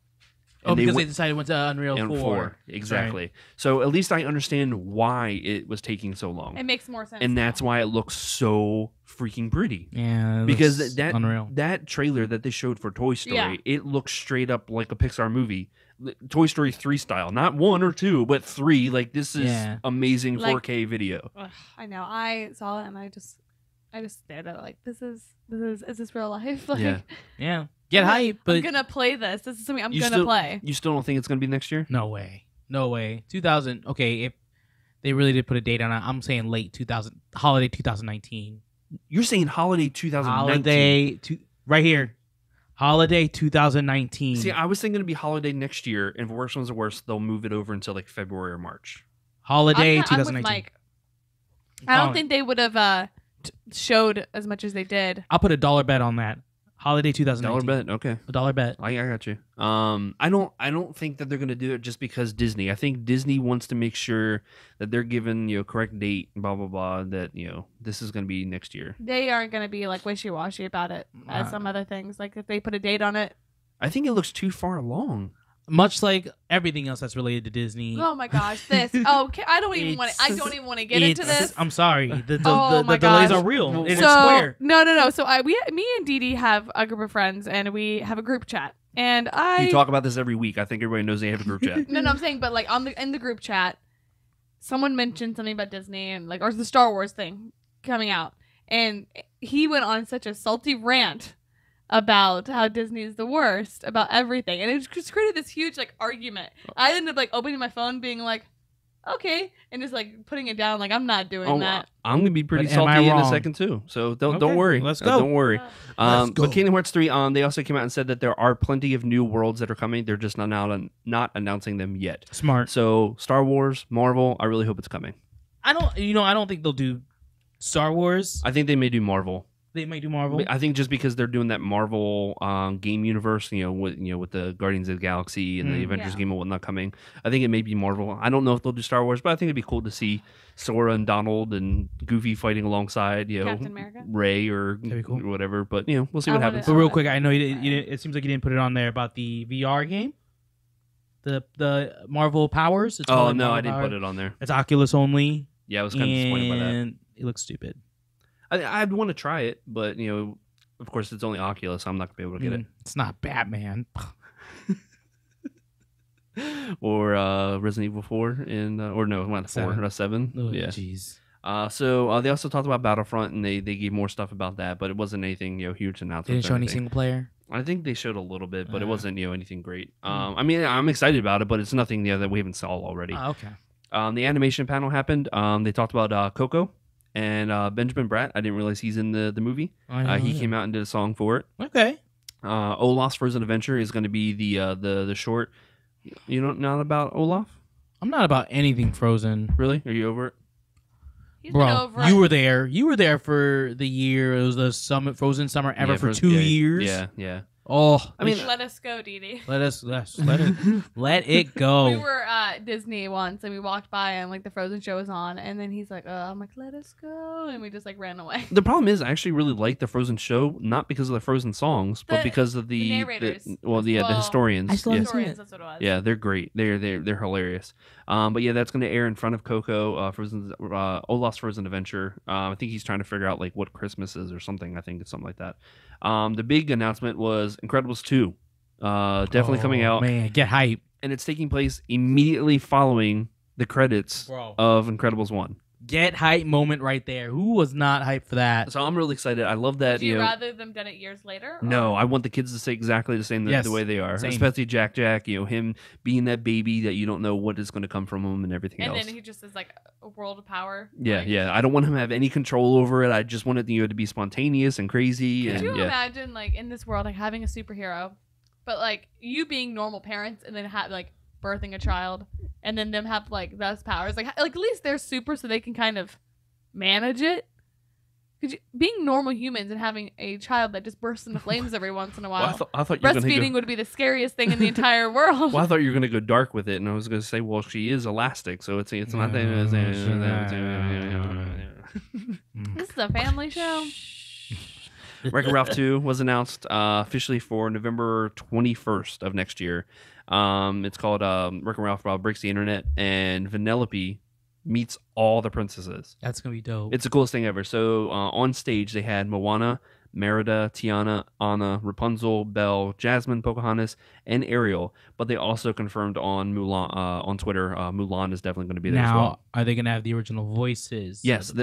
And because they decided went to Unreal 4. Exactly. Right. So at least I understand why it was taking so long. It makes more sense. And that's why it looks so freaking pretty. Yeah. Because unreal. That trailer that they showed for Toy Story, it looks straight up like a Pixar movie. Toy Story 3 style. Not 1 or 2, but 3. Like, this is amazing 4K video. I know. I saw it and I just stared at it like, is this real life? Like, yeah. Get hype, but I'm gonna play this. This is something I'm gonna play. You still don't think it's gonna be next year? No way. 2000. Okay, if they really did put a date on it, I'm saying late 2000, holiday 2019. You're saying holiday 2019? Right here, holiday 2019. See, I was thinking it'd be holiday next year, and if worse ones are worse, they'll move it over until like February or March. Holiday 2019. I'm with Mike. I don't think they would have showed as much as they did. I'll put a dollar bet on that. Holiday 2019. $1 bet. Okay. $1 bet. I got you. I don't think that they're gonna do it just because Disney. I think Disney wants to make sure that they're given correct date, blah blah blah. That this is gonna be next year. They aren't gonna be like wishy washy about it as some other things. Like if they put a date on it. I think it looks too far along. Much like everything else that's related to Disney. Oh my gosh, this. Oh, I don't even want to get into this. I'm sorry. The my delays gosh. are real. And it's So square. no. So me and Dee Dee have a group of friends, and we have a group chat. And You talk about this every week. I think everybody knows they have a group chat. No, I'm saying, but like in the group chat, someone mentioned something about Disney and or the Star Wars thing coming out, and he went on such a salty rant about how Disney is the worst about everything, and it just created this huge argument. I ended up opening my phone, being like, "Okay," and just putting it down, I'm not doing that. I'm gonna be pretty But am I salty in a wrong? second too. So don't Okay, worry. let's go. Don't worry. Let's go. But Kingdom Hearts 3, they also came out and said that there are plenty of new worlds that are coming. They're just not announcing them yet. Smart. So Star Wars, Marvel, I really hope it's coming. I don't think they'll do Star Wars. I think they may do Marvel. They might do Marvel. I think just because they're doing that Marvel game universe, with the Guardians of the Galaxy and the Avengers game and whatnot coming, I think it may be Marvel. I don't know if they'll do Star Wars, but I think it'd be cool to see Sora and Donald and Goofy fighting alongside, Captain America? Ray or That'd be cool. whatever. But we'll see what happens. But real quick, I know you didn't, it seems like you didn't put it on there about the VR game, the Marvel Powers. It's Oh called no, Marvel I didn't Powers. put it on there. It's Oculus only. Yeah, I was kind of disappointed by that. And it looks stupid. I'd want to try it, but of course it's only Oculus. So I'm not gonna be able to get it. It's not Batman. Or Resident Evil 4 or no, not 4, 7. Oh, Yeah. Jeez. So they also talked about Battlefront, and they gave more stuff about that, but it wasn't anything huge announcements. They didn't show or any anything. single player. I think they showed a little bit, but it wasn't anything great. I mean, I'm excited about it, but it's nothing that we haven't saw already. Oh, okay. The animation panel happened. They talked about Coco and Benjamin Bratt. I didn't realize he's in the movie. He came out and did a song for it. Okay. Olaf's Frozen Adventure is going to be the short. You don't know about Olaf? I'm not about anything Frozen. Really? Are you over it? He's been Bro, over you it. were there. You were there for the year. It was the Frozen Summer ever Yeah, for Frozen- 2 yeah, years. Yeah. Oh, I mean, Let us go, Dee Dee. let it go. We were at Disney once, and we walked by, and the Frozen show was on, and then he's like, I'm like, let us go, and we just ran away. the problem is I actually really like the Frozen show, not because of the Frozen songs, but because of the narrators. the historians. I still yeah. haven't seen Historians, that's what it was. Yeah, they're great. They're hilarious. But yeah, that's going to air in front of Coco, Olaf's Frozen Adventure. I think he's trying to figure out what Christmas is or something. I think it's something like that. The big announcement was Incredibles 2, definitely coming out, Man, get hype. and it's taking place immediately following the credits Bro. of Incredibles 1. Get hype moment right there. Who was not hyped for that? So I'm really excited. I love that. Would you rather them done it years later? No, or- I want the kids to say exactly the same Yes, the way they are, same. especially Jack. Him being that baby that you don't know what is going to come from him and everything And else. then he just is a world of power. Yeah. I don't want him to have any control over it. I just want it to be spontaneous and crazy. Could And you yeah, imagine in this world having a superhero, but you being normal parents and then birthing a child and then them have those powers? At least they're super so they can kind of manage it. Being normal humans and having a child that just bursts into flames every once in a while. I thought you were Breastfeeding going to would be the scariest thing in the entire world. Well, I thought you were going to go dark with it, and I was going to say, well, she is elastic, so it's not This is a family show. WreckIt Ralph 2 was announced officially for November 21st of next year. It's called WreckIt Ralph Breaks the Internet, and Vanellope meets all the princesses. That's gonna be dope. It's the coolest thing ever. So on stage they had Moana, Merida, Tiana, Anna, Rapunzel, Belle, Jasmine, Pocahontas, and Ariel. But they also confirmed on Mulan on Twitter. Mulan is definitely going to be there as now, well. are they gonna have the original voices? Yes,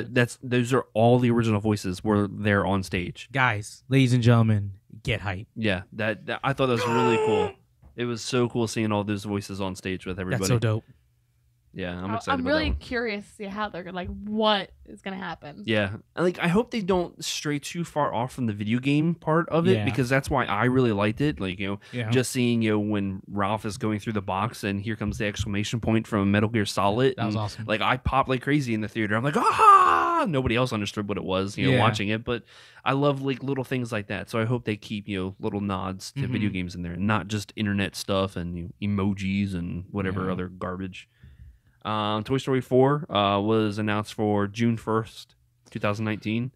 those are all the original voices were there on stage. Guys, ladies and gentlemen, get hype. Yeah, that I thought that was really cool. It was so cool seeing all those voices on stage with everybody. That's so dope. Yeah, I'm excited. I'm really curious to see how they're gonna what is gonna happen. Yeah, I hope they don't stray too far off from the video game part of it because that's why I really liked it. Just seeing when Ralph is going through the box and here comes the exclamation point from Metal Gear Solid. That was awesome. I popped like crazy in the theater. I'm like, ah! Nobody else understood what it was, watching it, but I love little things like that. So I hope they keep little nods to video games in there, and not just internet stuff and emojis and whatever other garbage. Toy Story 4 was announced for June 1st, 2019.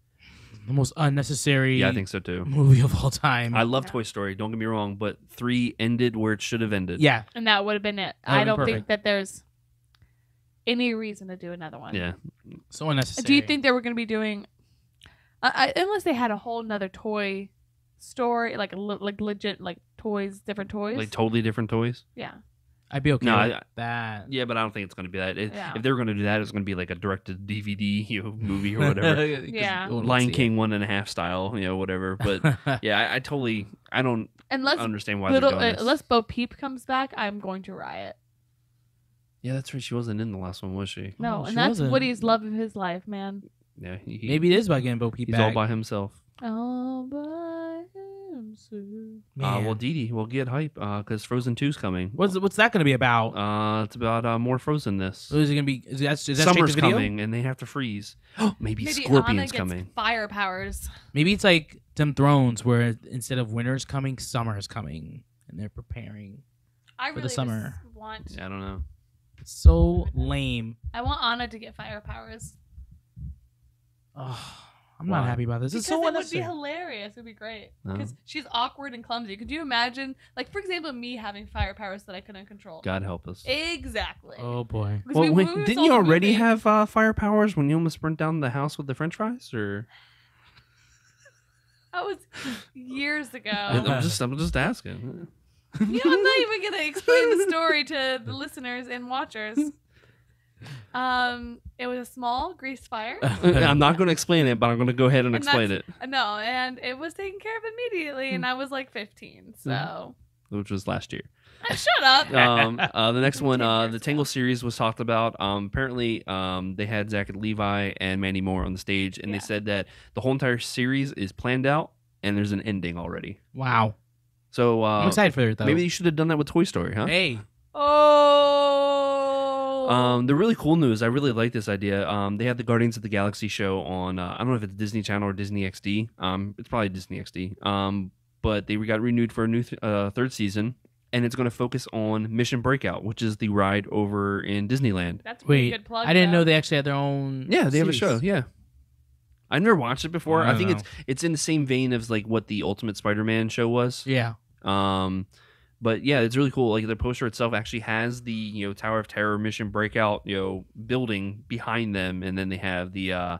The most unnecessary I think so too. Movie of all time. I love Toy Story, don't get me wrong, but 3 ended where it should have ended. Yeah. And that would have been it. I don't think that there's any reason to do another one. Yeah. So unnecessary. Do you think they were going to be doing... unless they had a whole nother toy story, legit, toys, different toys? Totally different toys? Yeah. I'd be okay with that. Yeah, but I don't think it's going to be that. If they were going to do that, it's going to be a directed DVD movie or whatever. Yeah. Lion King 1.5 style, whatever. But yeah, I don't understand why they're doing this. Unless Bo Peep comes back, I'm going to riot. Yeah, that's right. She wasn't in the last one, was she? No, and that's Woody's love of his life, man. Yeah, maybe it is about getting Bo Peep back. He's all by himself. All by himself. Well, Dee Dee, we'll get hype because Frozen 2's coming. What's that going to be about? It's about more Frozenness. Is it going to be? Is that Summer's coming and they have to freeze. maybe Scorpion's Anna coming. Gets fire powers. Maybe it's like Them Thrones, where instead of winter's coming, summer's coming, and they're preparing for the summer. I don't know. It's so lame. I want Anna to get fire powers. Oh, I'm not happy about this. Because it's so it unnecessary. would be hilarious. It would be great. Because she's awkward and clumsy. Could you imagine, for example, me having fire powers that I couldn't control? God help us. Exactly. Oh, boy. Well, didn't you already have fire powers when you almost burnt down the house with the french fries? Or That was years ago. I'm just asking. I'm not even going to explain the story to the listeners and watchers. It was a small grease fire. I'm not going to explain it, but I'm going to go ahead and explain it. No, and it was taken care of immediately, and I was 15, so. Which was last year. Shut up. The next one, the Tangle series was talked about. Apparently, they had Zach and Levi and Mandy Moore on the stage, and they said that the whole entire series is planned out, and there's an ending already. Wow. So I'm excited for it, though. Maybe you should have done that with Toy Story, huh? Hey. Oh. The really cool news, I really like this idea. They had the Guardians of the Galaxy show on, I don't know if it's Disney Channel or Disney XD. It's probably Disney XD. But they got renewed for a new third season, and it's going to focus on Mission Breakout, which is the ride over in Disneyland. That's a pretty good plug. I didn't know they actually had their own. Yeah, they have a show. Yeah. I never watched it before. I think know. it's in the same vein as what the Ultimate Spider-Man show was. Yeah. But yeah, it's really cool. The poster itself actually has the Tower of Terror Mission Breakout building behind them, and then they have the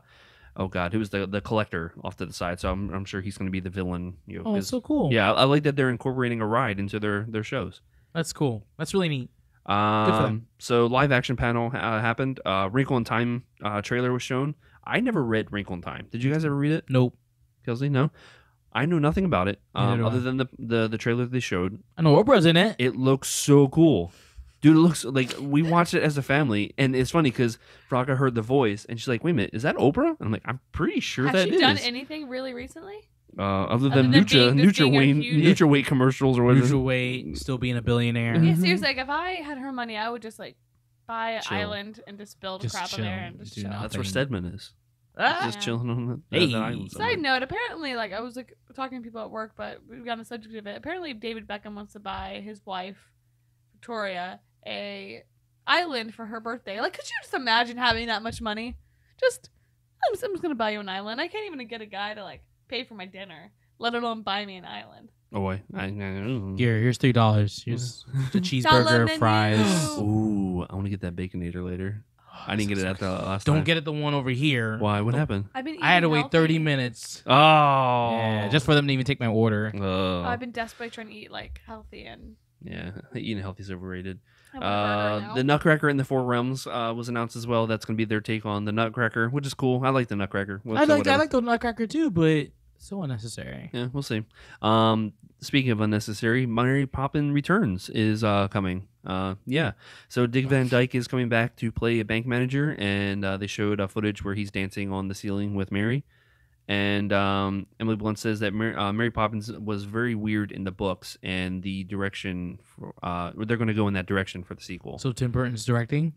oh god, who's the collector off to the side. So I'm sure he's going to be the villain. Oh, that's so cool. Yeah, I like that they're incorporating a ride into their shows. That's cool. That's really neat. So live action panel happened. Wrinkle in Time trailer was shown. I never read Wrinkle in Time. Did you guys ever read it? Nope. Kelsey, no. I know nothing about it other than the trailer they showed. I know Oprah's in it. It looks so cool. Dude, it looks like we watched it as a family, and it's funny because Veronica heard the voice, and she's like, wait a minute, is that Oprah? And I'm like, I'm pretty sure that is. Has she done anything really recently? Other than NutraWeight commercials or whatever. NutraWeight, still being a billionaire. Yeah, seriously, if I had her money, I would just buy an island and just build crap on there and just chill. That's where Stedman is. Just chilling on the island. Side note, apparently, I was talking to people at work, but we got on the subject of it. Apparently, David Beckham wants to buy his wife, Victoria, a island for her birthday. Could you just imagine having that much money? I'm just gonna buy you an island. I can't even get a guy to pay for my dinner, let alone buy me an island. Oh wait, here's $3. Here's the cheeseburger, fries. Ooh, I want to get that Baconator later. I didn't get it at the last time. Don't get it the one over here. Why? What happened? I had to wait 30 minutes. Oh. Yeah, just for them to even take my order. I've been desperately trying to eat healthy and. Yeah, eating healthy is overrated. The Nutcracker in the Four Realms was announced as well. That's going to be their take on the Nutcracker, which is cool. I like the Nutcracker. I like the Nutcracker too, but So unnecessary. Yeah, we'll see. Speaking of unnecessary, Mary Poppins Returns is coming. Yeah. So Dick Van Dyke is coming back to play a bank manager, and they showed footage where he's dancing on the ceiling with Mary. And Emily Blunt says that Mary Poppins was very weird in the books, and the direction they're going to go in that direction for the sequel. So Tim Burton's directing.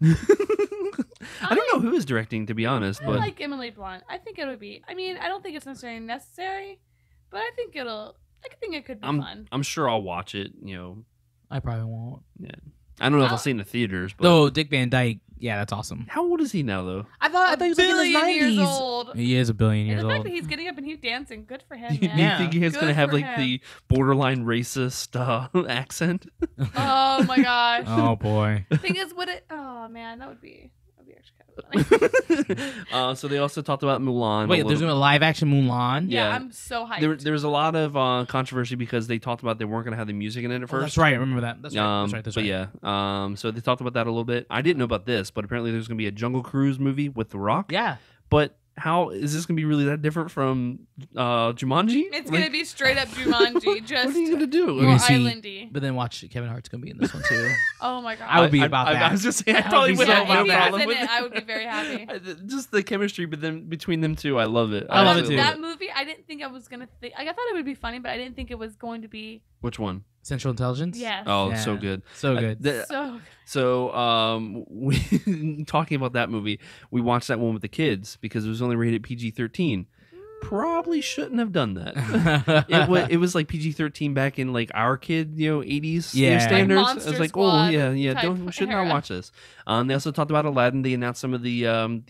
I don't know who is directing, to be honest. I But like Emily Blunt. I think it would be. I mean, I don't think it's necessarily necessary, but I think it could be fun. I'm sure I'll watch it. I probably won't. Yeah. I don't know if I'll see it in the theaters. But Though Dick Van Dyke, yeah, that's awesome. how old is he now, though? I thought he was like in his 90s. Years old. He is a billion years And the fact old. that he's getting up and he's dancing, good for him. Do you Man. think he's going to Good have for like him. the borderline racist accent? Oh my gosh. Oh boy. Thing is, oh man, that would be actually kind of funny. So they also talked about Mulan. Wait, there's gonna be a live action Mulan. Yeah, Yeah. I'm so hyped. There was a lot of controversy because they talked about they weren't going to have the music in it at Oh, first. that's right. I remember that. That's right. But yeah, so they talked about that a little bit. I didn't know about this, but apparently there's going to be a Jungle Cruise movie with The Rock. Yeah. But how is this going to be really that different from Jumanji? It's gonna be straight up Jumanji. Just what are you going to do? We're more gonna see- islandy. But then watch Kevin Hart's gonna be in this one too. Oh my god. I would be about that. I was just saying, I I would probably be would so have about no if he that. was problem in with it, I would be very happy. Just the chemistry, but then between them two, I love it. I love it absolutely too. That movie, I didn't think I was gonna think. I thought it would be funny, but I didn't think it was going to be. Which one? Central Intelligence. Yes. Oh, Yeah. so good. So good. So We talking about that movie, we watched that one with the kids because it was only rated PG-13. Probably shouldn't have done that. It was like PG-13 back in like our kid, 80s Yeah. Like standards. I Monster was like, Squad yeah, type should not era. watch this. They also talked about Aladdin. They announced some of the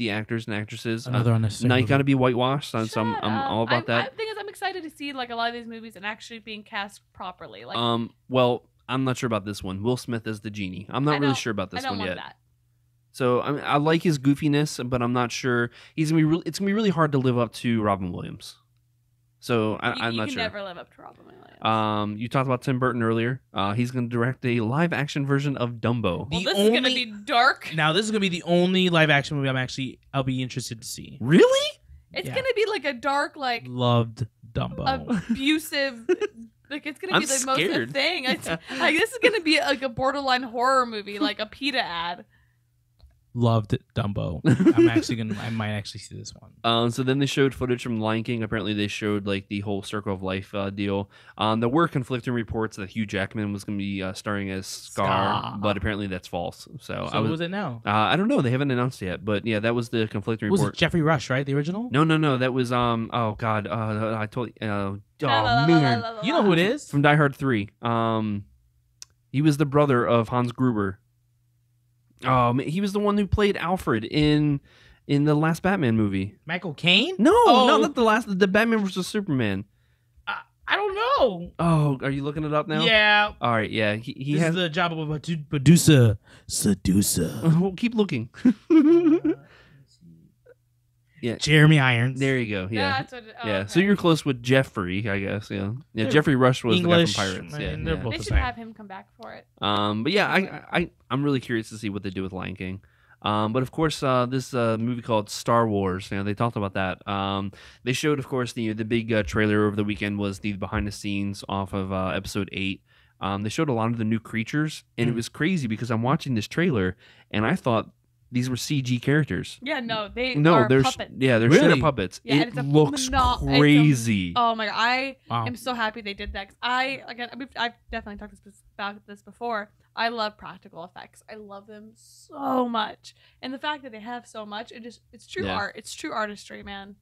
actors and actresses. Another unnecessary. Night movie. got to be whitewashed, so I'm all about that. The thing is, I'm excited to see like a lot of these movies and actually being cast properly. Like, Well, I'm not sure about this one. Will Smith as the genie. I'm not really sure about this I don't one want yet. that. So I like his goofiness, but I'm not sure it's gonna be really hard to live up to Robin Williams. So I'm You not can sure. never live up to Robin Williams. You talked about Tim Burton earlier. He's going to direct a live action version of Dumbo. Well, this is gonna be dark. Now this is gonna be the only live action movie I'll be interested to see. Really? It's Yeah. gonna be like a dark, like Loved Dumbo. abusive. Like it's gonna I'm be the scared. most thing. It's, like this is gonna be like a borderline horror movie, like a PETA ad. Loved Dumbo. I might actually see this one. So then they showed footage from Lion King. Apparently they showed like the whole Circle of Life deal. There were conflicting reports that Hugh Jackman was going to be starring as Scar, but apparently that's false. So who was it now? I don't know. They haven't announced yet, but yeah, that was the conflicting Was report. it Jeffrey Rush, right? The original? No. That was oh god. I told you. Oh man. You know who it is? From Die Hard 3. He was the brother of Hans Gruber. Oh, man, he was the one who played Alfred in the last Batman movie. Michael Caine? No, Oh. not the Batman vs Superman. I don't know. Oh, are you looking it up now? Yeah. All right, yeah. He This has. is the job of a producer. Seducer. Well, keep looking. Yeah. Jeremy Irons. There you go. Yeah. That's what Yeah. okay. So you're close with Jeffrey, I guess. Yeah. Yeah. They're Jeffrey Rush was English, the guy from Pirates. Yeah. and they're yeah. both They the should same. have him come back for it. But yeah, I'm really curious to see what they do with Lion King. But of course, this movie called Star Wars, they talked about that. They showed, of course, the big trailer over the weekend was the behind the scenes off of Episode 8. They showed a lot of the new creatures, and it was crazy because I'm watching this trailer, and I thought these were CG characters. Yeah, no, they No, are they're puppets. they're Really? straight up puppets. Yeah, and it it's a looks it's a- crazy. Oh my god, I Wow. am so happy they did that. 'Cause I've definitely talked about this before. I love practical effects. I love them so much, and the fact that they have so much, it's true Yeah. art. It's true artistry, man.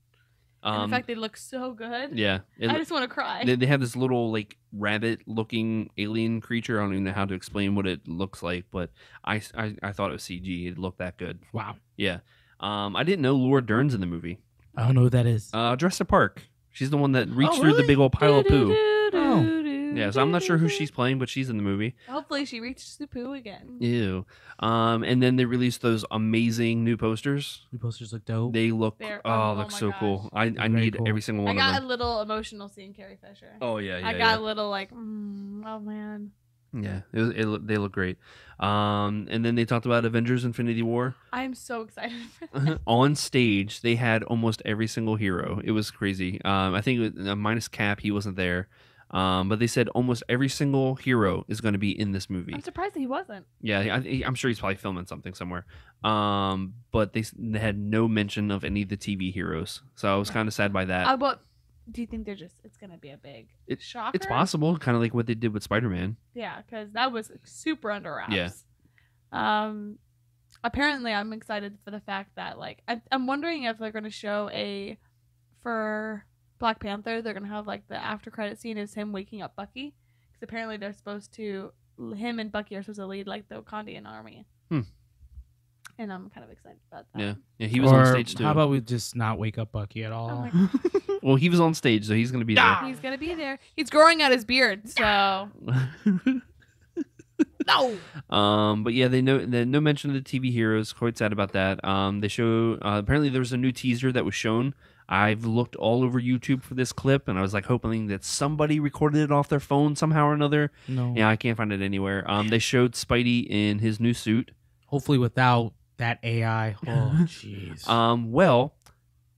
And the fact they look so good. Yeah, I just want to cry. they have this little like rabbit-looking alien creature. I don't even know how to explain what it looks like, but I thought it was CG. It looked that good. Wow. Yeah. I didn't know Laura Dern's in the movie. I don't know who that is. Jurassic Park. She's the one that reached through the really? big old pile of poo. Oh. Yeah, so I'm not sure who she's playing, but she's in the movie. Hopefully, she reaches the poo again. Ew. And then they released those amazing new posters. The posters look dope. They look They're- oh, oh look my so gosh. cool. I Very need cool. every single I one of got them. a little emotional seeing Carrie Fisher. Oh yeah, I got a little like, oh man. Yeah, they look great. And then they talked about Avengers Infinity War. I'm so excited for that. On stage, they had almost every single hero. It was crazy. I think it was, minus Cap, he wasn't there. But they said almost every single hero is going to be in this movie. I'm surprised that he wasn't. Yeah, I'm sure he's probably filming something somewhere. But they had no mention of any of the TV heroes. So I was kind of sad by that. But do you think it's going to be a big shocker? It's possible, kind of like what they did with Spider-Man. Yeah, because that was super under wraps. Yeah. Apparently, I'm excited for the fact that, like, I'm wondering if they're going to show for Black Panther, they're going to have, like, the after credit scene is him waking up Bucky. Because apparently him and Bucky are supposed to lead, like, the Wakandian army. And I'm kind of excited about that. Yeah, he was on stage too. How about we just not wake up Bucky at all? Well, he was on stage, so he's going to be there. He's going to be there. He's growing out his beard, so... No. But yeah, no mention of the TV heroes. Quite sad about that. They show apparently there was a new teaser that was shown. I've looked all over YouTube for this clip, and I was like hoping that somebody recorded it off their phone somehow or another. No. Yeah, I can't find it anywhere. They showed Spidey in his new suit. Hopefully without that AI. Oh, jeez. Well,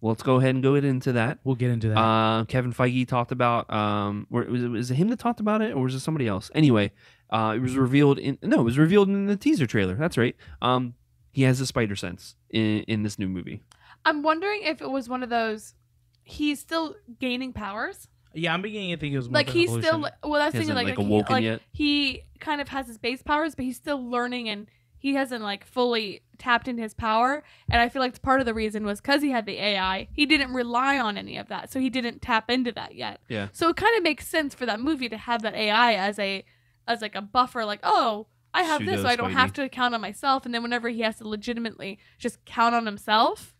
let's go ahead and go into that. We'll get into that. Kevin Feige talked about. Was it him that talked about it, or was it somebody else? Anyway, it was revealed in the teaser trailer. That's right. He has a spider sense in this new movie. I'm wondering if it was one of those. He's still gaining powers. Yeah, I'm beginning to think it was more like he's still. Well, that's thinking like awoken yet. He kind of has his base powers, but he's still learning and he hasn't like fully tapped into his power. And I feel like part of the reason was because he had the AI. He didn't rely on any of that, so he didn't tap into that yet. Yeah. So it kind of makes sense for that movie to have that AI as like a buffer. Like, oh, I have this, so I don't have to count on myself. And then whenever he has to legitimately just count on himself,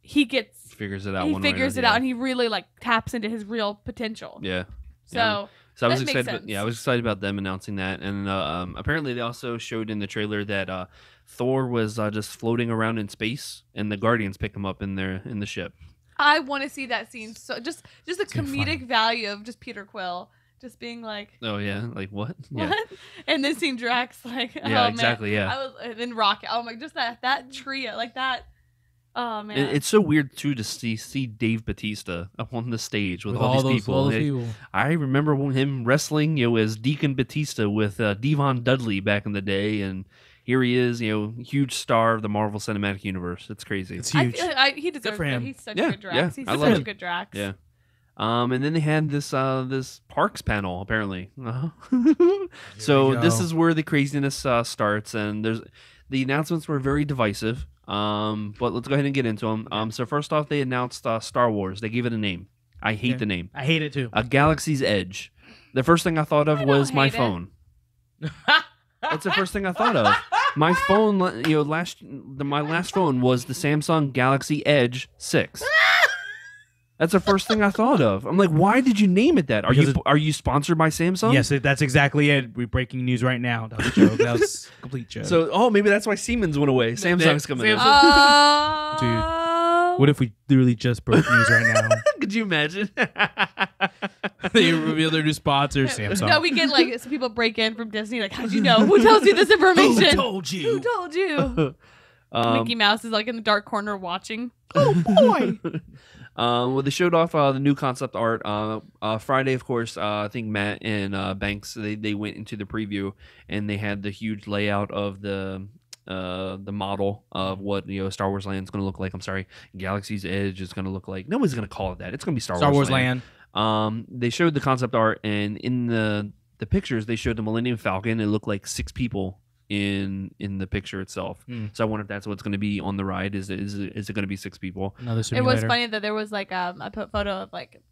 he figures it out. He figures it out, and he really like taps into his real potential. Yeah. So I was excited. I was excited about them announcing that, and apparently they also showed in the trailer that Thor was just floating around in space, and the Guardians pick him up in the ship. I want to see that scene. So just the comedic value of just Peter Quill just being like, oh yeah, like what? What? Yeah. And then seeing Drax like, yeah, oh, exactly, man. yeah. I was and then Rocket. Oh my, just that trio like that. Oh man, it's so weird too to see Dave Bautista up on the stage with all these people. I remember him wrestling, as Deacon Bautista with Devon Dudley back in the day, and here he is, huge star of the Marvel Cinematic Universe. It's crazy. It's huge. He deserves it. He's such a good Drax. Yeah, He's such a good Drax. Yeah. And then they had this parks panel apparently. So this is where the craziness starts, and the announcements were very divisive. But let's go ahead and get into them. So first off, they announced Star Wars. They gave it a name. I hate the name. I hate it too. A Galaxy's Edge. The first thing I thought of was my phone. That's the first thing I thought of. My phone, my last phone was the Samsung Galaxy Edge 6. That's the first thing I thought of. I'm like, why did you name it that? Are you sponsored by Samsung? Yes, that's exactly it. We're breaking news right now. That was a joke. That was a complete joke. So, maybe that's why Siemens went away. Samsung's coming in. Dude, what if we literally just broke news right now? Could you imagine? They reveal their new sponsor, Samsung. No, we get like some people break in from Disney. Like, how'd you know? Who tells you this information? Who told you? Who told you? Mickey Mouse is like in the dark corner watching. Oh boy. Well, they showed off the new concept art Friday, of course. I think Matt and Banks they went into the preview, and they had the huge layout of the model of what Star Wars Land is going to look like. I'm sorry, Galaxy's Edge is going to look like. Nobody's going to call it that. It's going to be Star Wars Land. They showed the concept art, and in the pictures they showed the Millennium Falcon. It looked like 6 people in the picture itself. So I wonder if that's what's going to be on the ride. Is it going to be 6 people? Another simulator. It was funny that there was like I put photo of like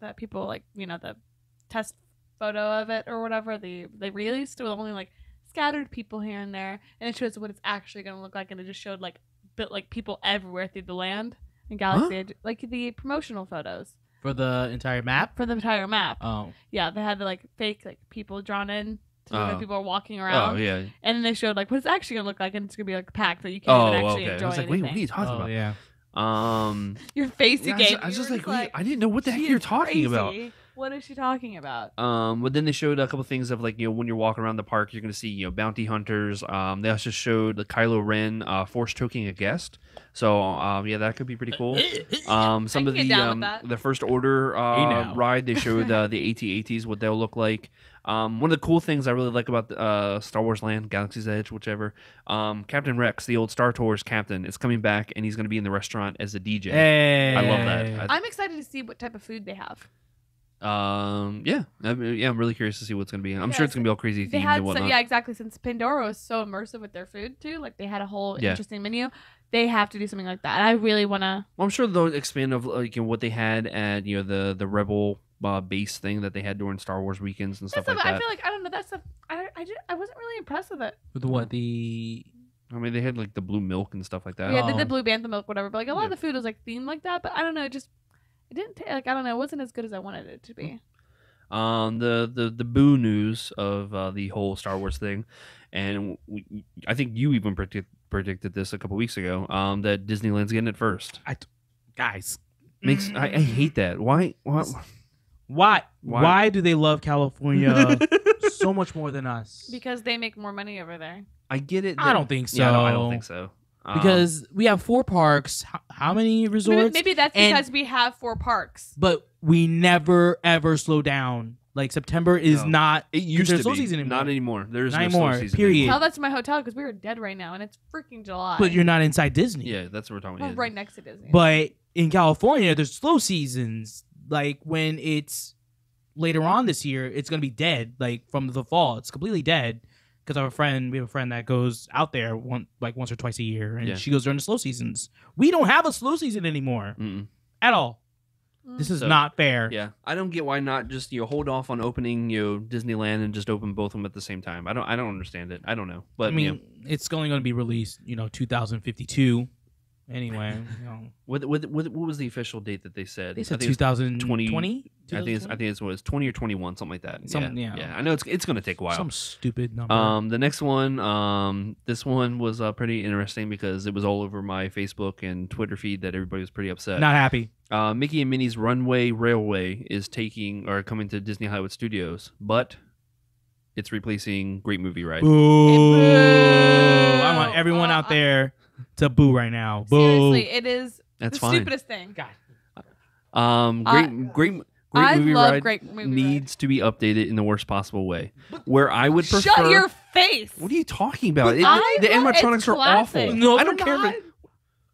that people like the test photo of it or whatever they released with only like scattered people here and there, and it shows what it's actually going to look like, and it just showed like people everywhere through the land and Galaxy Edge, like the promotional photos for the entire map. Oh yeah, they had the like fake like people drawn in. People are walking around. Oh yeah, and then they showed like what it's actually gonna look like, and it's gonna be like packed, so you can't even actually enjoy I was like, anything. wait, what are you talking about? Yeah. Your face you gave. I was just like, I didn't know what the heck you're talking about. What is she talking about? But then they showed a couple things of like, when you're walking around the park, you're gonna see bounty hunters. They also showed the Kylo Ren force choking a guest. So yeah, that could be pretty cool. Some of the First Order ride, they showed the AT-ATs, what they'll look like. One of the cool things I really like about Star Wars Land, Galaxy's Edge, whichever, Captain Rex, the old Star Tours captain, is coming back, and he's going to be in the restaurant as a DJ. Hey. I love that. I'm excited to see what type of food they have. Yeah, I'm really curious to see what's going to be. I'm sure it's going to be all crazy themed and whatnot. Yeah, exactly. Since Pandora was so immersive with their food too, like they had a whole interesting menu. They have to do something like that. And I really want to. Well, I'm sure they'll expand of like what they had at the Rebel base thing that they had during Star Wars weekends and stuff like that. I feel like I don't know that stuff. I wasn't really impressed with it. With what the? I mean, they had like the blue milk and stuff like that. Yeah, the blue bantha milk, whatever. But like a lot of the food was like themed like that. But I don't know, it didn't like I don't know, it wasn't as good as I wanted it to be. The boo news of the whole Star Wars thing, and I think you even predicted this a couple weeks ago. That Disneyland's getting it first. Guys, I hate that. Why? Why do they love California so much more than us? Because they make more money over there. I get it. I don't think so. Yeah, no, I don't think so. Because we have 4 parks. How many resorts? Maybe that's because we have 4 parks. But we never ever slow down. Like September is not. It used to be. Slow season anymore. Not anymore. There's not no anymore. slow season. Period. Tell that to my hotel because we are dead right now and it's freaking July. But you're not inside Disney. Yeah, that's what we're talking about. We're right next to Disney. But in California, there's slow seasons. Like when it's later on this year, it's gonna be dead. Like from the fall, it's completely dead. Because we have a friend that goes out there once or twice a year, and she goes during the slow seasons. We don't have a slow season anymore at all. This is not fair. Yeah, I don't get why not just hold off on opening Disneyland and just open both of them at the same time. I don't understand it. I don't know, but I mean, it's only going to be released 2052. Anyway, what was the official date that they said? They said 2020. I think it was 20 or 21, something like that. Yeah. I know it's going to take a while. Some stupid number. The next one, this one was pretty interesting because it was all over my Facebook and Twitter feed that everybody was pretty upset. Not happy. Mickey and Minnie's Runway Railway is coming to Disney Hollywood Studios, but it's replacing Great Movie Ride. Boo! I want everyone out there to boo right now. Boo! Seriously, it is stupidest thing. God. Great Movie Ride needs to be updated in the worst possible way. Where I would prefer. Shut your face! What are you talking about? The animatronics are awful. No, I don't care if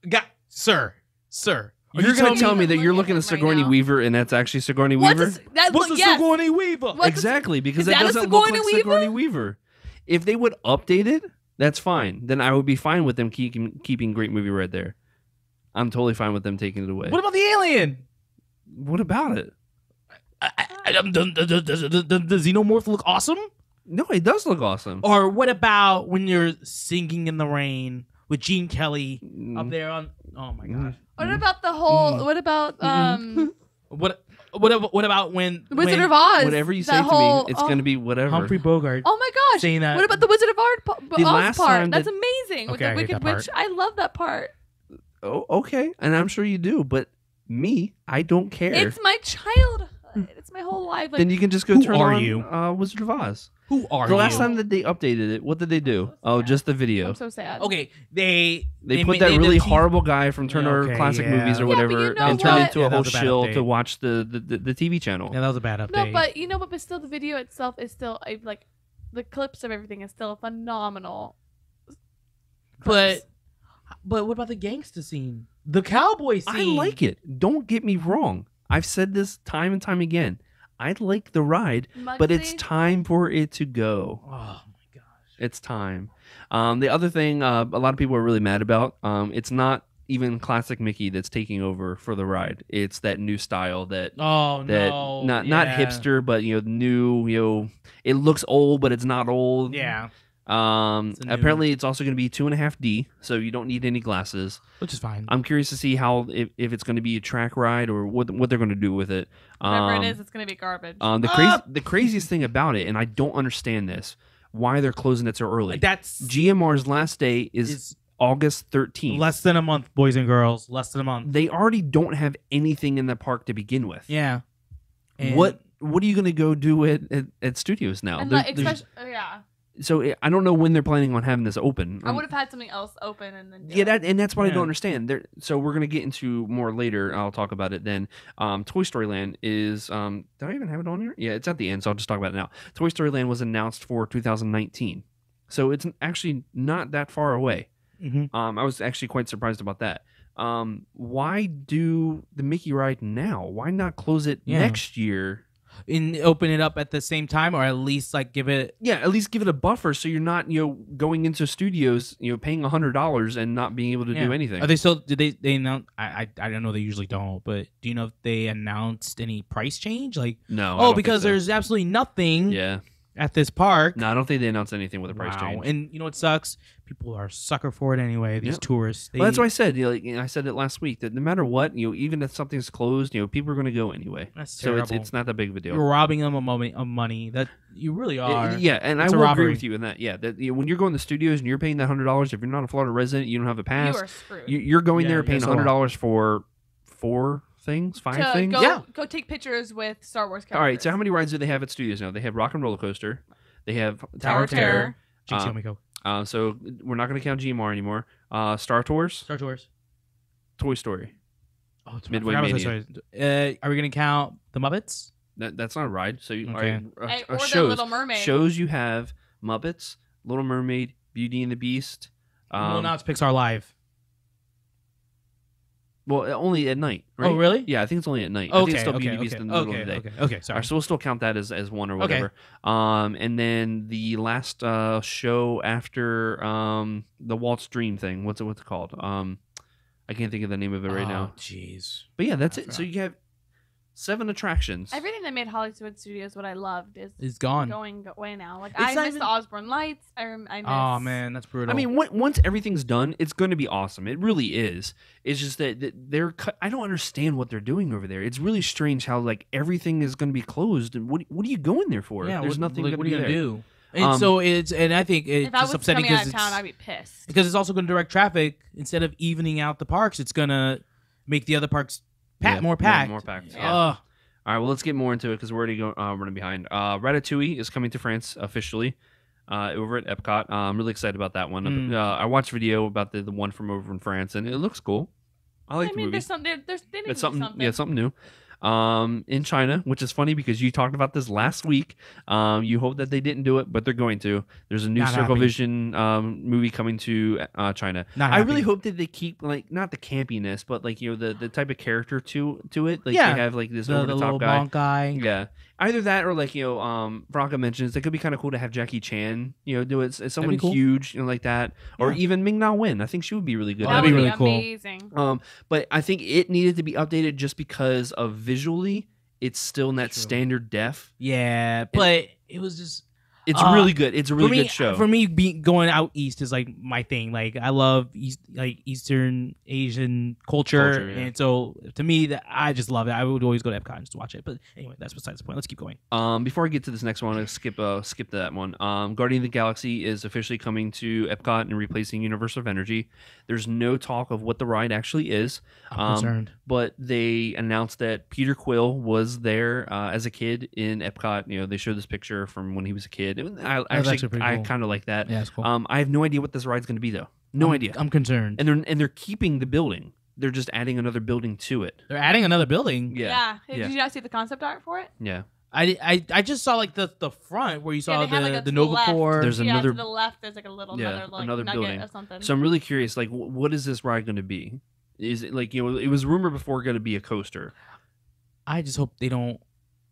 it. Sir. You're going to tell me that you're looking at Sigourney Weaver and that's actually Sigourney Weaver? What's a Sigourney Weaver? Exactly, because it doesn't look like Sigourney Weaver. If they would update it, that's fine. Then I would be fine with them keeping Great Movie Ride there. I'm totally fine with them taking it away. What about the alien? What about it? Does Xenomorph look awesome? No, it does look awesome. Or what about when you're singing in the rain with Gene Kelly up there on? Oh my gosh. What about the whole? What about What about when Wizard of Oz? Whatever you say to me, it's going to be whatever. Humphrey Bogart. Oh my gosh! Saying that. What about the Wizard of Oz part? That's amazing. With the I get Wicked that part. Witch, I love that part. Oh, okay, and I'm sure you do, but me, I don't care. It's my childhood. It's my whole life. Then you can just go turn on Wizard of Oz. Who are you? The last time that they updated it, what did they do? Oh, just the video. I'm so sad. Okay, they put that really horrible guy from Turner Classic Movies or whatever and turned it into a whole shill to watch the TV channel. Yeah, that was a bad update. No, but you know what? But still, the video itself is still like the clips of everything is still phenomenal. But what about the gangster scene? The cowboy scene. I like it. Don't get me wrong. I've said this time and time again. I like the ride, but it's time for it to go. Oh my gosh. It's time. The other thing a lot of people are really mad about, it's not even classic Mickey that's taking over for the ride. It's that new style that not hipster, but new, it looks old but it's not old. Yeah. Apparently it's also going to be 2.5D, so you don't need any glasses, which is fine. I'm curious to see how if it's going to be a track ride or what they're going to do with it. Whatever it is, it's going to be garbage. The craziest thing about it, and I don't understand this, why they're closing it so early. That's GMR's last day is August 13th. Less than a month, boys and girls. Less than a month. They already don't have anything in the park to begin with. Yeah. And what what are you going to go do at studios now? And yeah. So I don't know when they're planning on having this open. I would have had something else open and then that's what I don't understand. So we're gonna get into more later. I'll talk about it then. Toy Story Land is. Did I even have it on here? Yeah, it's at the end, so I'll just talk about it now. Toy Story Land was announced for 2019, so it's actually not that far away. Mm-hmm. I was actually quite surprised about that. Why do the Mickey ride now? Why not close it next year? And open it up at the same time, or at least like give it a buffer so you're not going into studios paying $100 and not being able to do anything. Are they still? Did they announce? I don't know. They usually don't. But do you know if they announced any price change? Like no. Because there's absolutely nothing. Yeah. At this park. No, I don't think they announced anything with a price change. And you know what sucks? People are a sucker for it anyway. These tourists. Well, that's what I said. I said it last week that no matter what, even if something's closed, people are going to go anyway. That's terrible. So it's not that big of a deal. You're robbing them of money. That you really are. And I will agree with you in that. Yeah, that when you're going to studios and you're paying that $100, if you're not a Florida resident, you don't have a pass. You are screwed. You're going there paying $100 for 5 things. Go take pictures with Star Wars characters. All right. So how many rides do they have at studios now? They have Rock and Roller Coaster. They have Tower of Terror. So we're not going to count GMR anymore. Star Tours. Toy Story. Oh, it's Midway Mania. Are we going to count the Muppets? That's not a ride. So okay. Or the Little Mermaid. Shows you have Muppets, Little Mermaid, Beauty and the Beast. Well, now it's Pixar Live. Well, only at night, right? Oh, really? Yeah, I think it's only at night. Okay, I think it's still Beauty and the Beast in the middle of the day. Okay, sorry. So we'll still count that as one or whatever. And then the last show after the Walt's Dream thing. What's it called? I can't think of the name of it right now. Jeez. But yeah, that's it. So you have 7 attractions. Everything that made Hollywood Studios what I loved is gone. Going away now. Like I miss the Osborne Lights. I miss. Oh man, that's brutal. I mean, once everything's done, it's going to be awesome. It really is. It's just that they're. I don't understand what they're doing over there. It's really strange how everything is going to be closed. And what are you going there for? Yeah, there's nothing. What are you going to do? And I think it's if I was upsetting coming out of town, I'd be pissed because it's also going to direct traffic instead of evening out the parks. It's going to make the other parks more packed. More packed. Yeah. All right, well, let's get more into it because we're already running behind. Ratatouille is coming to France officially over at Epcot. I'm really excited about that one. I watched a video about the one from over in France, and it looks cool. I like the movie. There's something. It's something. Yeah, something new. In China, which is funny because you talked about this last week. You hope that they didn't do it, but they're going to. There's a new Circle Vision movie coming to China. I really hope that they keep not the campiness, but the type of character to it. They have this over the top guy. Yeah. Either that or Veronica mentions it could be kind of cool to have Jackie Chan, do it as someone huge, like that, or even Ming Na Wen. I think she would be really good. That'd be really cool. Amazing. But I think it needed to be updated just because of visually, it's still in that standard def. Yeah, but it was just. It's really good. It's a really good show. For me, going out east is my thing. I love Eastern Asian culture, and so to me, I just love it. I would always go to Epcot just to watch it. But anyway, that's besides the point. Let's keep going. Before I get to this next one, I'll skip that one. Guardian of the Galaxy is officially coming to Epcot and replacing Universe of Energy. There's no talk of what the ride actually is. I'm concerned. But they announced that Peter Quill was there as a kid in Epcot. They showed this picture from when he was a kid. I kind of like that. Yeah, it's cool. I have no idea what this ride's going to be though. No idea. I'm concerned. And they're keeping the building. They're just adding another building to it. They're adding another building. Yeah. Did you not see the concept art for it? Yeah. I just saw the front where you saw the Nova Corps. There's another to the left. There's a little another building or something. So I'm really curious. What is this ride going to be? Is it it was rumored before going to be a coaster? I just hope they don't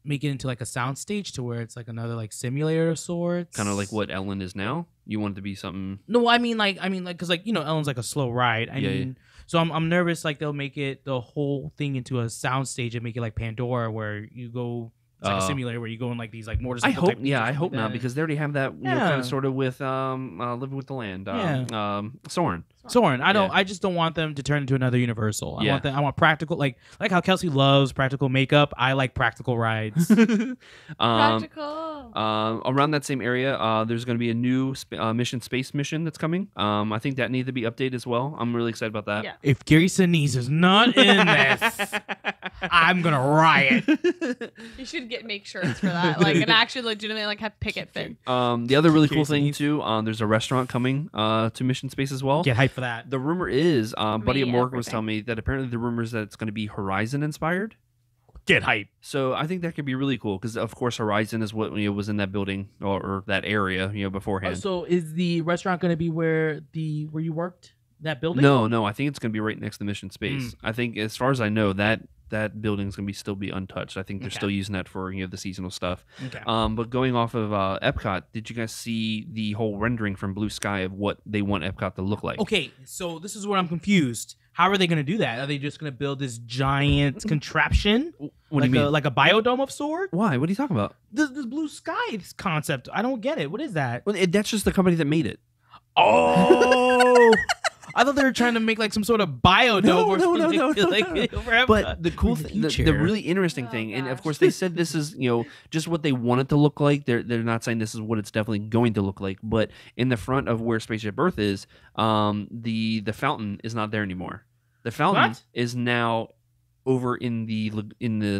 make it into a sound stage to where it's another simulator of sorts. Kind of like what Ellen is now. You want it to be something? No, I mean because Ellen's a slow ride. I mean, so I'm nervous they'll make it the whole thing into a sound stage and make it like Pandora where you go. It's like a simulator where you go in these motorcycle. I hope not because they already have that kind of sort of with Living with the Land. Soren. Soren. I just don't want them to turn into another Universal. I want practical, like how Kelsey loves practical makeup. I like practical rides. Practical. Around that same area, there's going to be a new space mission that's coming. I think that needs to be updated as well. I'm really excited about that. Yeah. If Gary Sinise is not in this, I'm gonna riot. You should make shirts for that, like, and actually legitimately like have picket fit. The other really cool thing too, there's a restaurant coming to Mission Space as well. Get hyped for that. The rumor is, Buddy at Morgan was telling me that apparently the rumor is that it's going to be Horizon inspired. Get hype. So I think that could be really cool because, of course, Horizon is what was in that building or that area beforehand. So is the restaurant going to be where you worked? That building? No. I think it's going to be right next to Mission Space. I think, as far as I know, that building is going to still be untouched. I think they're still using that for the seasonal stuff. Okay. But going off of Epcot, did you guys see the whole rendering from Blue Sky of what they want Epcot to look like? Okay, so this is where I'm confused. How are they going to do that? Are they just going to build this giant contraption? What do you mean? Like a biodome of sort? Why? What are you talking about? This Blue Sky concept. I don't get it. What is that? Well, that's just the company that made it. Oh. I thought they were trying to make like some sort of biodome no. But the cool thing, the really interesting thing, and of course they said this is just what they want it to look like. They're not saying this is what it's definitely going to look like. But in the front of where Spaceship Earth is, the fountain is not there anymore. The fountain is now over in the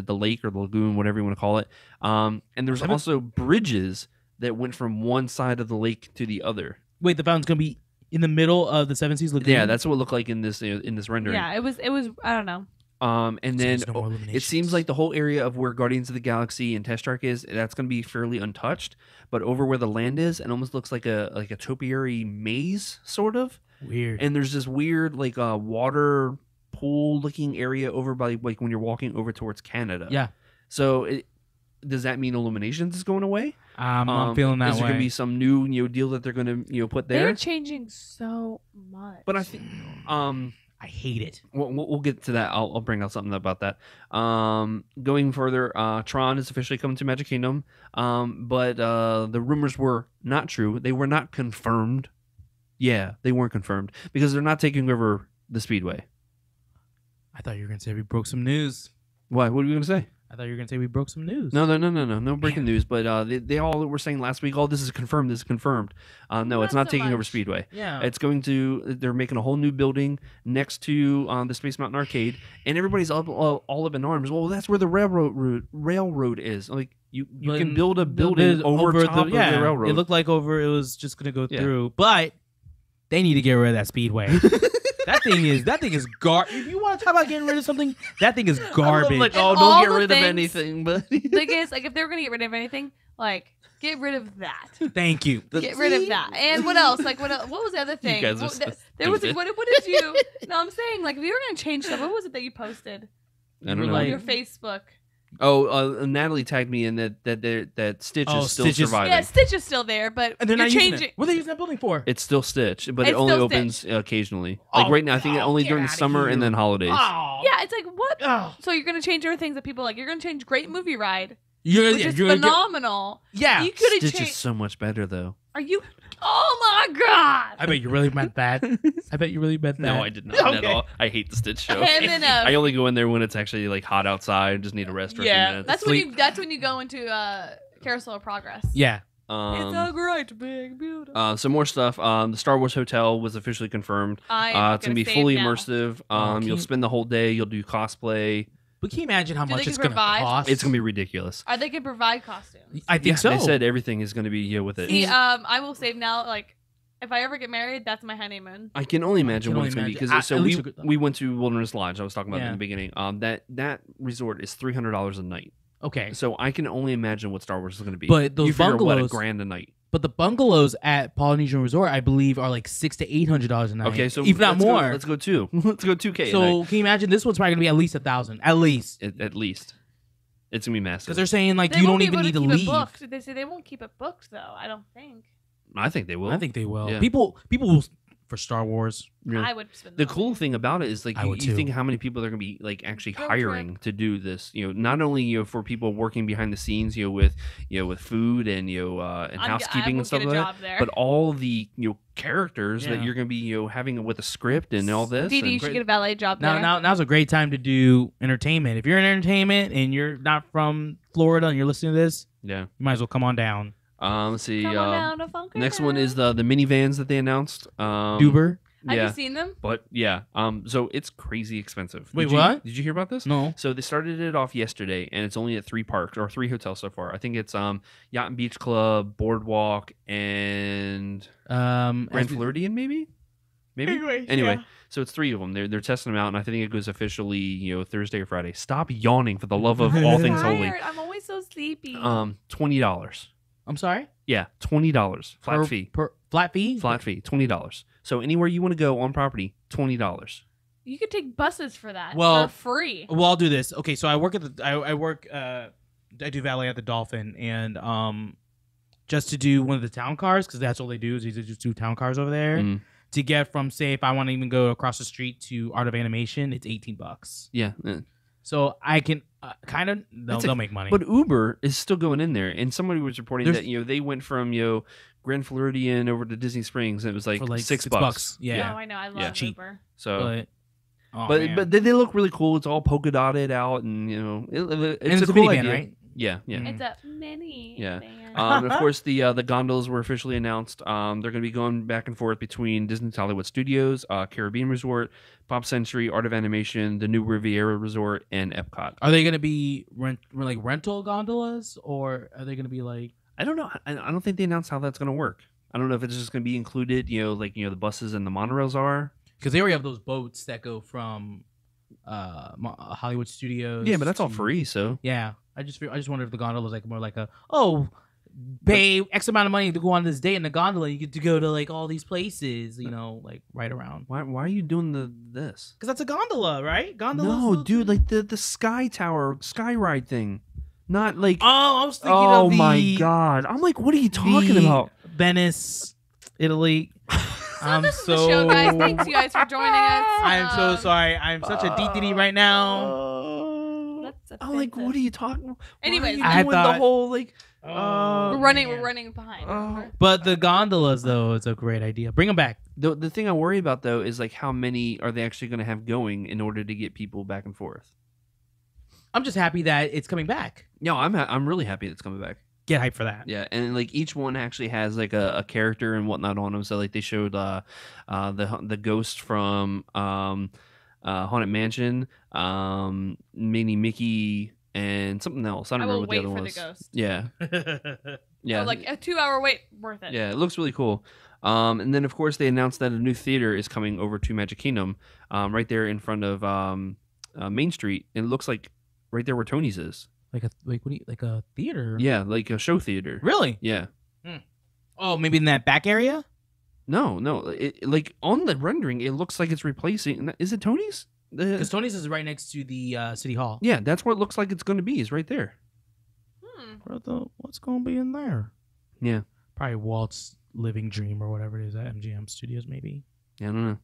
lake or the lagoon, whatever you want to call it. And there's also bridges that went from one side of the lake to the other. Wait, the fountain's gonna be in the middle of the Seven Seas Lagoon? Yeah, that's what it looked like in this rendering. Yeah, it was. I don't know. And then it seems like the whole area of where Guardians of the Galaxy and Test Track is, that's going to be fairly untouched. But over where the land is, it almost looks like a topiary maze, sort of. Weird. And there's this weird water pool looking area over by like when you're walking over towards Canada. Yeah. So does that mean Illuminations is going away? I'm feeling that way. Is there going to be some new deal that they're going to put there? They're changing so much. But I think I hate it. We'll get to that. I'll bring out something about that. Going further, Tron is officially coming to Magic Kingdom, but the rumors were not true. They were not confirmed. Yeah, they weren't confirmed because they're not taking over the Speedway. I thought you were going to say we broke some news. Why? What were you going to say? I thought you were going to say we broke some news. No breaking news. But they all were saying last week, this is confirmed, No, it's not taking over Speedway. Yeah. They're making a whole new building next to the Space Mountain Arcade, and everybody's all up in arms. Well, that's where the railroad is. Like, you can build a building over top of the railroad. It looked like it was just going to go through. But they need to get rid of that Speedway. That thing is garbage. If you want to talk about getting rid of something, that thing is garbage. Don't get rid of anything. But thing is, like, if they were gonna get rid of anything, like, get rid of that. Thank you. Get rid of that. And what else? Like, what was the other thing? You guys are so there was what did you? No, I'm saying, like, if you were gonna change stuff, what was it that you posted? I don't know. On your Facebook. Natalie tagged me in that Stitch is still surviving. Yeah, Stitch is still there, but and they're you're not changing. Using it. What are they using that building for? It's still Stitch, but it It's only still opens Stitch. Occasionally. Like right now, I think only during the summer and then holidays. Oh. Yeah, it's like what? Oh. So you're gonna change other things that people like. You're gonna change Great Movie Ride, which is you're phenomenal. Yeah, you could have Stitch changed. is so much better though. Are you? Oh my god! I bet you really meant that. No, I did not at all. I hate the Stitch show. I only go in there when it's actually like hot outside and just need a rest for a few minutes. That's when you go into Carousel of Progress. Yeah. It's a great big beautiful. Some more stuff. The Star Wars Hotel was officially confirmed. It's gonna be fully immersive. You'll spend the whole day. You'll do cosplay. But can you imagine how much it's going to provide? cost? It's going to be ridiculous. Are they going to provide costumes? I think so. They said everything is going to be with it. See, I will save now. Like, if I ever get married, that's my honeymoon. I can only imagine what it's going to be because we went to Wilderness Lodge. I was talking about in the beginning. That resort is $300 a night. Okay, so I can only imagine what Star Wars is going to be. But those bungalows, $1,000 a night. But the bungalows at Polynesian Resort, I believe, are like $600 to $800 a night. Okay, so if not more. Let's go two. Let's go $2,000. So can you imagine this one's probably going to be at least $1,000, at least. At least, it's gonna be massive. Because they're saying like you don't even need to leave. They say they won't keep it booked though. I don't think. I think they will. I think they will. Yeah. People will for Star Wars. Yeah. I would spend The money. cool thing about it is like I you would too. think how many people they're gonna be like actually Road hiring to do this. Not only for people working behind the scenes, with food and and housekeeping and stuff like that, there. but all the characters that Yeah. you're gonna be having with a script and all this. Dee and you should get a valet job there. Now's a great time to do entertainment. If you're in entertainment and you're not from Florida and you're listening to this, yeah. you might as well come on down. Let's see. Come on down to Funker Next one is the minivans that they announced. Duber. Have yeah. you seen them? But yeah, so it's crazy expensive. Wait, Did you- what? Did you hear about this? No. So they started it off yesterday, and it's only at 3 parks or 3 hotels so far. I think it's Yacht and Beach Club, Boardwalk, and Grand Floridian, maybe. Anyway, yeah. so it's 3 of them. They're testing them out, and I think it goes officially Thursday or Friday. Stop yawning for the love of all things holy. I'm always so sleepy. $20. I'm sorry? Yeah, $20 flat fee. Flat fee? Flat fee, $20. So anywhere you want to go on property, $20. You could take buses for that. Well- for free. Well, I'll do this. Okay, so I work at I do valet at the Dolphin, and just to do one of the town cars, because that's all they do is they just do town cars over there. Mm. To get from, say, if I want to even go across the street to Art of Animation, it's $18. Yeah. So I can kind of That's they'll make money. But Uber is still going in there, and somebody was reporting There's- that they went from Grand Floridian over to Disney Springs, and it was like, For like $6. Yeah. Oh, I know. I love Yeah. Cheap. Uber. So, but man. but they look really cool. It's all polka dotted out, and it's and a it's a cool minivan, idea. right? Yeah, yeah. Mm. It's a mini. Yeah. van. Of course, the gondolas were officially announced. They're going to be going back and forth between Disney's Hollywood Studios, Caribbean Resort, Pop Century, Art of Animation, the new Riviera Resort, and Epcot. Are they going to be rental gondolas, or are they going to be like? I don't know. I don't think they announced how that's going to work. I don't know if it's just going to be included, the buses and the monorails are. Because they already have those boats that go from Hollywood Studios. Yeah, but that's all to- free, so. Yeah, I just wonder if the gondola is like more like pay X amount of money to go on this date in the gondola. You get to go to like all these places, like right around. Why are you doing this? Because that's a gondola, right? Gondola. No, dude, like the Sky Tower, Sky Ride thing. Not like. Oh, I was thinking Oh of the my god! I'm like, what are you talking the about? Venice, Italy. So this is the show, guys. Thanks, you guys, for joining us. I'm so sorry. I'm such a DTD right now. That's I'm like, what are you talking about? Anyways, Why are you doing the thought- whole like. we're running behind. remember? But the gondolas, though, it's a great idea. Bring them back. The thing I worry about though is like how many are they actually going to have going in order to get people back and forth? I'm just happy that it's coming back. No, I'm really happy that it's coming back. Get hype for that. Yeah, and like each one actually has like a character and whatnot on them. So like they showed the ghost from Haunted Mansion, Mini Mickey, and something else. I don't I remember will what the wait other for one was. the ghost. Yeah, yeah, Oh, like a 2-hour wait, worth it. yeah. It looks really cool. And then of course they announced that a new theater is coming over to Magic Kingdom, right there in front of Main Street. And it looks like right there where Tony's is. Like a theater? Yeah, like a show theater. Really? Yeah. Oh, maybe in that back area? No. It, like on the rendering, it looks like it's replacing. Is it Tony's? Because Tony's is right next to the City Hall. Yeah, that's what it looks like it's going to be. Is right there. What's going to be in there? Yeah. Probably Walt's Living Dream or whatever it is at MGM Studios, maybe. Yeah, I don't know.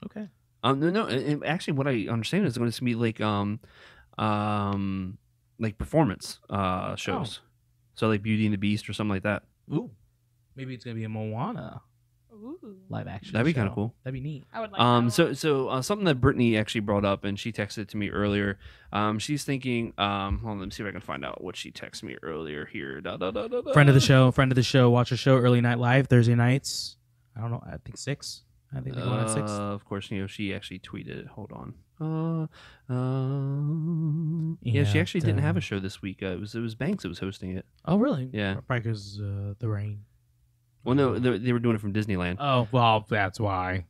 Okay. No. Actually, what I understand is going to be like performance shows. So like Beauty and the Beast or something like that. Ooh. Maybe it's going to be a Moana Ooh. live action. That'd be show. kind of cool. That'd be neat. I would like that. So something that Brittany actually brought up, and she texted it to me earlier. She's thinking. Hold on, let me see if I can find out what she texted me earlier here. Friend of the show. Watch the show Early Night Live Thursday nights. I don't know. I think 6. I think they're going at 6. Of course, she actually tweeted it. Hold on. Yeah, she actually didn't have a show this week. It was Banks that was hosting it. Oh, really? Yeah. Probably because the rain. Well, no, they were doing it from Disneyland. Oh, well, that's why.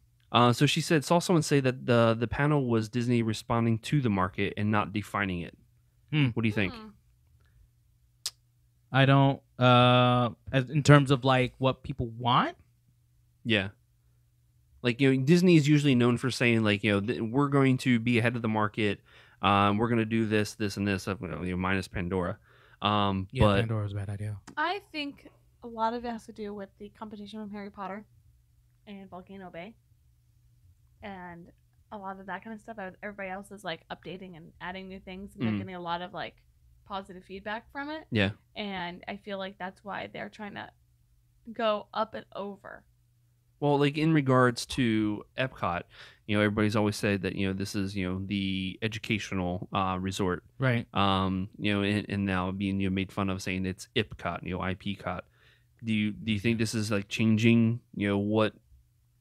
So she saw someone say that the panel was Disney responding to the market and not defining it. What do you think? I don't. As in terms of like what people want. Yeah. Like, Disney is usually known for saying like, we're going to be ahead of the market. We're going to do this, and this, minus Pandora. Yeah, but Pandora's a bad idea. I think a lot of it has to do with the competition from Harry Potter and Volcano Bay. and a lot of that kind of stuff. Everybody else is like updating and adding new things, and they're getting a lot of like positive feedback from it. Yeah. And I feel like that's why they're trying to go up and over. Well, like in regards to Epcot, everybody's always said that this is the educational resort, Right. And now being made fun of, saying it's Epcot, IPCOT. Do you think this is like changing what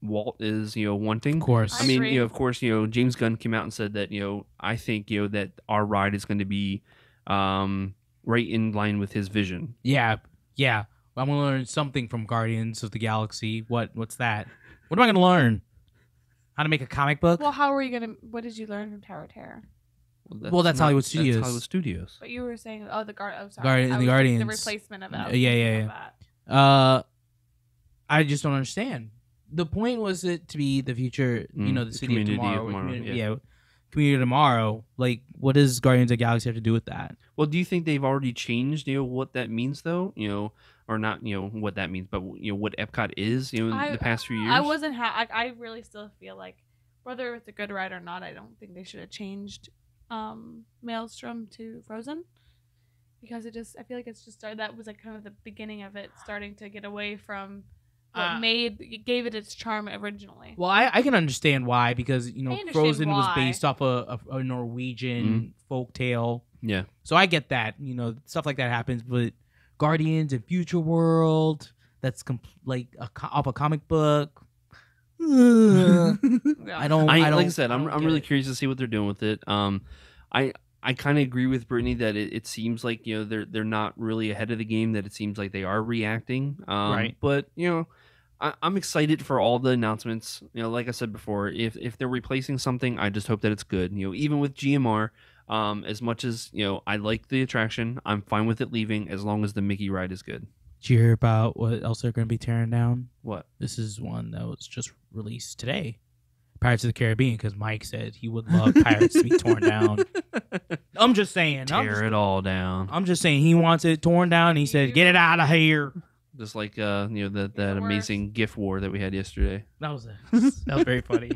Walt is wanting? Of course. I mean, agree. of course, James Gunn came out and said that I think that our ride is going to be right in line with his vision. Yeah. I'm gonna learn something from Guardians of the Galaxy. What's that? What am I gonna learn? How to make a comic book? Well, how are you gonna? What did you learn from Tower of Terror? Well, that's Hollywood Studios. That's Hollywood Studios. But you were saying, oh, sorry, The Guardians. The replacement of it. Yeah. I just don't understand. The point was it to be the future, the city of tomorrow. Community of Tomorrow. Like, what does Guardians of the Galaxy have to do with that? Well, do you think they've already changed, what that means, though? Or not, what that means, but what Epcot is, in the past few years. I wasn't. I really still feel like whether it's a good ride or not, I don't think they should have changed Maelstrom to Frozen, because I feel like it's just started. That was like kind of the beginning of it starting to get away from what gave it its charm originally. Well, I can understand why, because Frozen was why. based off a Norwegian folktale. Yeah. So I get that, stuff like that happens, but Guardians and Future World, that's off a comic book. I don't. Like I said, I'm really curious to see what they're doing with it. I kind of agree with Brittany that it seems like they're not really ahead of the game. That it seems like they are reacting. Right. But I'm excited for all the announcements. Like I said before, if they're replacing something, I just hope that it's good. Even with GMR. As much as I like the attraction, I'm fine with it leaving as long as the Mickey ride is good. Did you hear about what else they're going to be tearing down? What? This is one that was just released today. Pirates of the Caribbean, because Mike said he would love Pirates to be torn down. I'm just saying. Tear it all down. I'm just saying he wants it torn down. And he said, "Get it out of here." Just like that amazing GIF war that we had yesterday. That was very funny.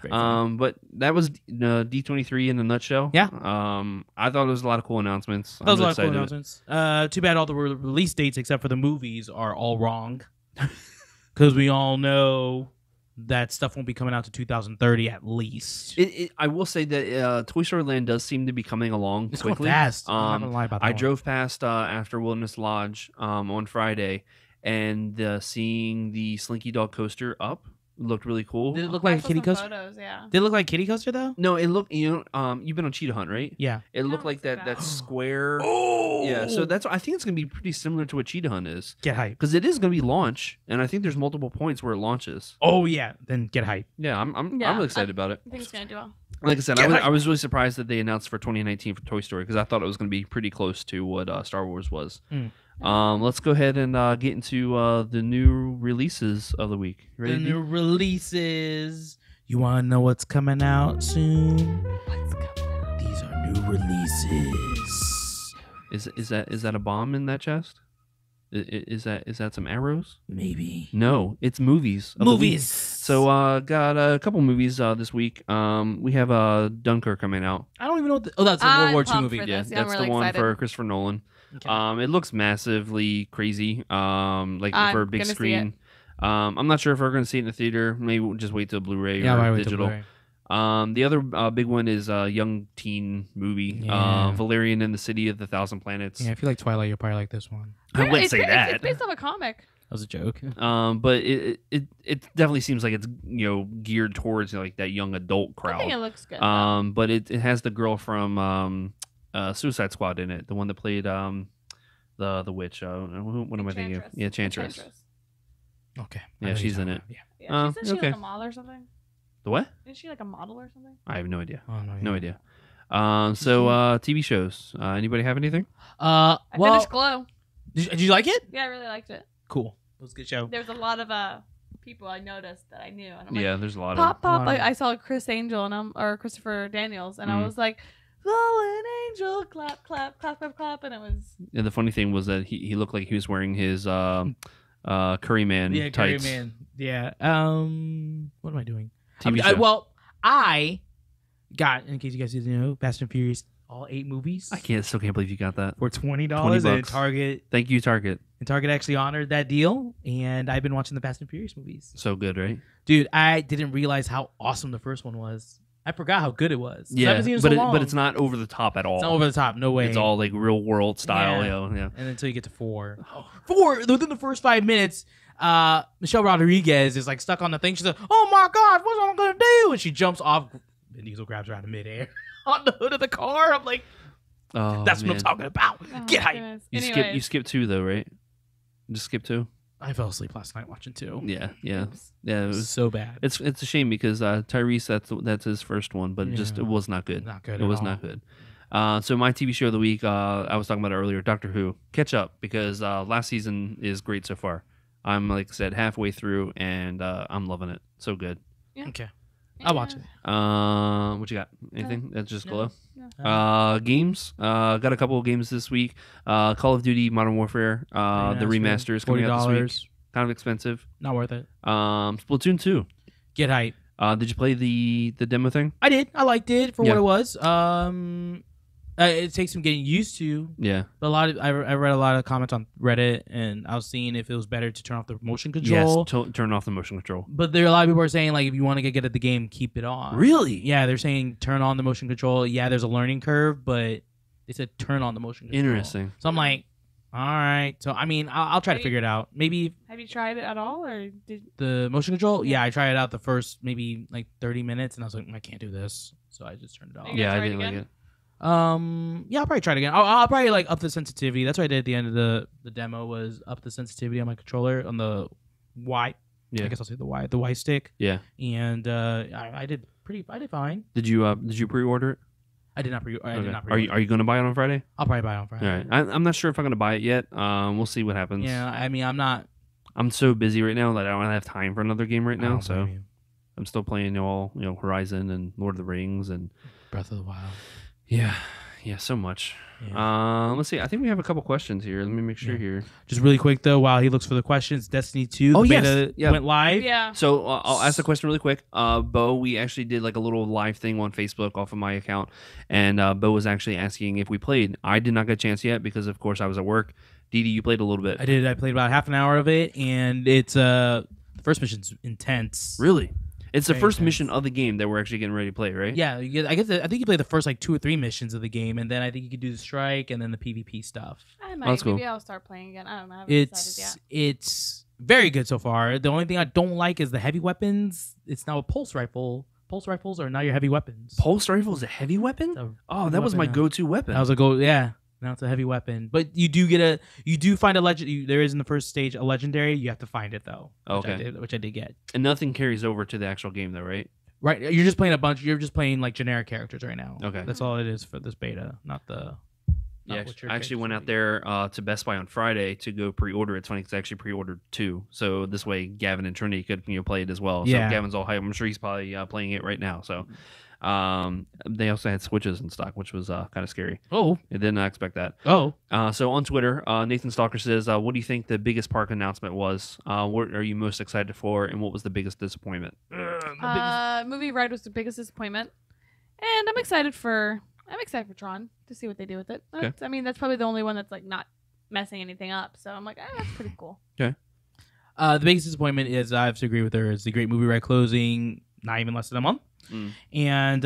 But that was D23 in a nutshell. Yeah. I thought it was a lot of cool announcements. That was a lot of cool announcements. Too bad all the release dates except for the movies are all wrong, because we all know that stuff won't be coming out to 2030 at least. I will say that Toy Story Land does seem to be coming along It's quickly. going fast. I'm not gonna lie about that. I drove past after Wilderness Lodge on Friday, and seeing the Slinky Dog coaster up looked really cool. Did it look like a kitty coaster? Photos, yeah. Did it look like a kitty coaster though? No, it looked. You've been on Cheetah Hunt, right? Yeah. It looked Oh, like it's that so square. Oh. Yeah. So I think it's gonna be pretty similar to what Cheetah Hunt is, Get hype. because it is gonna be launch, and I think there's multiple points where it launches. Oh yeah. Then get hype. Yeah, I'm really excited about it. I think it's gonna do well. Like I said, Get hype. I was really surprised that they announced for 2019 for Toy Story, because I thought it was going to be pretty close to what Star Wars was. Let's go ahead and get into the new releases of the week. Ready? The new releases. You want to know what's coming out soon? What's coming out? These are new releases. Is that a bomb in that chest? Is that some arrows? Maybe. No, it's movies. of the week. Movies. So got a couple movies this week. We have Dunkirk coming out. I don't even know what that's a World I'm War II pumped movie. for Yeah, this. Yeah, I'm that's really the one excited. for Christopher Nolan. Okay. It looks massively crazy. For a big gonna see screen. I'm not sure if we're going to see it in the theater. Maybe we'll just wait till Blu-ray Yeah, or wait till digital. Blu-ray. The other big one is a young teen movie, Yeah. Valerian and the City of the Thousand Planets. Yeah, if you like Twilight, you'll probably like this one. I wouldn't say It's that. based off a comic. That was a joke. But it definitely seems like it's geared towards like that young adult I crowd. think it looks good. But it has the girl from Suicide Squad in it, the one that played the witch. What am I thinking of? Yeah, Enchantress. Okay. Yeah, I know she's you're in talking it. about- Yeah, isn't she okay. like a model or something? The what? Isn't she like a model or something? I have no idea. Yeah. Oh, no, No idea. So TV shows. Anybody have anything? I Well, finished Glow. did you like it? Yeah, I really liked it. Cool. It was a good show. There was a lot of people I noticed that I knew. And I'm Yeah, there's a lot like, of. pop. Lot of- I saw Chris Angel or Christopher Daniels, and I Mm. was like, "Fallen Angel, clap, clap, clap, clap, clap," and it was. And the funny thing was that he looked like he was wearing his Curryman Yeah, tights. Curryman. Yeah. What am I doing? TV show. I got, in case you guys didn't know, Fast and Furious, all 8 movies. I still can't believe you got that For $20 at Target. Thank you, Target. And Target actually honored that deal, and I've been watching the Fast and Furious movies. So good, right? Dude, I didn't realize how awesome the first one was. I forgot how good it was. Yeah, I haven't seen it so long. but it's not over the top at all. It's not over the top. No way. It's all like real world style. Yeah. Yeah. And until you get to 4. 4, within the first 5 minutes, Michelle Rodriguez is like stuck on the thing. She's like, "Oh my God, what am I gonna do?" And she jumps off. Vin Diesel grabs her out of midair on the hood of the car. I'm like, that's what I'm talking about. Get hype. You skip 2 though, right? Just skip 2. I fell asleep last night watching 2. Yeah. It was so bad. It's a shame because Tyrese, that's his first one, but it was not good. Not good. It was not good. So my TV show of the week, I was talking about it earlier, Doctor Who. Catch up because last season is great so far. I'm like I said halfway through and I'm loving it. So good. Yeah. Okay. I'll watch it. What you got? Anything? That's just glow. No. Games. Got a couple of games this week. Call of Duty Modern Warfare. The remaster is coming out this week. Kind of expensive. Not worth it. Splatoon 2. Get hype. Did you play the demo thing? I did. I liked it for what it was. It takes some getting used to. Yeah. But I read a lot of comments on Reddit, and I was seeing if it was better to turn off the motion control. Yes, turn off the motion control. But there are a lot of people are saying like if you want to get good at the game, keep it on. Really? Yeah, they're saying turn on the motion control. Yeah, there's a learning curve, but they said turn on the motion control. Interesting. So I'm like, all right. So I mean, I'll try to figure it out. Maybe. Have you tried it at all, or did the motion control? Yeah, I tried it out the first maybe like 30 minutes, and I was like, I can't do this, so I just turned it off. Yeah, I didn't like it. Yeah, I'll probably try it again. I'll probably like up the sensitivity. That's what I did at the end of the demo was up the sensitivity on my controller on the Y. Yeah, I guess I'll say the Y stick. Yeah, and I did fine. Did you pre-order it? I did not pre. I did not pre. Are you going to buy it on Friday? I'll probably buy it on Friday. All right, I'm not sure if I'm going to buy it yet. We'll see what happens. Yeah, I mean, I'm not. I'm so busy right now that I don't have time for another game right now. So I'm still playing Horizon and Lord of the Rings and Breath of the Wild. Yeah, so much. Yeah. Let's see. I think we have a couple questions here. Let me make sure here. Just really quick though, while he looks for the questions, Destiny 2 beta went live. Yeah. So I'll ask the question really quick. Bo, we actually did like a little live thing on Facebook off of my account, and Bo was actually asking if we played. I did not get a chance yet because of course I was at work. Didi, you played a little bit. I did. I played about half an hour of it, and it's the first mission's intense. Really? It's the first mission of the game that we're actually getting ready to play, right? Yeah, I think you play the first like 2 or 3 missions of the game, and then I think you could do the strike and then the PvP stuff. I might. Maybe I'll start playing again. I don't know. I haven't decided yet. It's very good so far. The only thing I don't like is the heavy weapons. It's now a pulse rifle. Pulse rifles are now your heavy weapons. Pulse rifle is a heavy weapon? That was my go-to weapon. That was yeah. Now it's a heavy weapon, but you do find a legend. There is in the first stage a legendary. You have to find it though. Which I did get. And nothing carries over to the actual game though, right? Right. You're just playing You're just playing like generic characters right now. Okay. That's all it is for this beta, not the. Yeah, I actually went out there to Best Buy on Friday to go pre-order it. It's funny because I actually pre-ordered 2, so this way Gavin and Trinity could play it as well. So Gavin's all hype. I'm sure he's probably playing it right now. So. They also had Switches in stock, which was kind of scary. Oh, I did not expect that. Oh, so on Twitter, Nathan Stalker says, "What do you think the biggest park announcement was? What are you most excited for, and what was the biggest disappointment?" Movie Ride was the biggest disappointment, and I'm excited for Tron to see what they do with it. Okay. I mean, that's probably the only one that's like not messing anything up. So I'm like, that's pretty cool. Okay. The biggest disappointment is I have to agree with her. Is the Great Movie Ride closing not even less than a month. And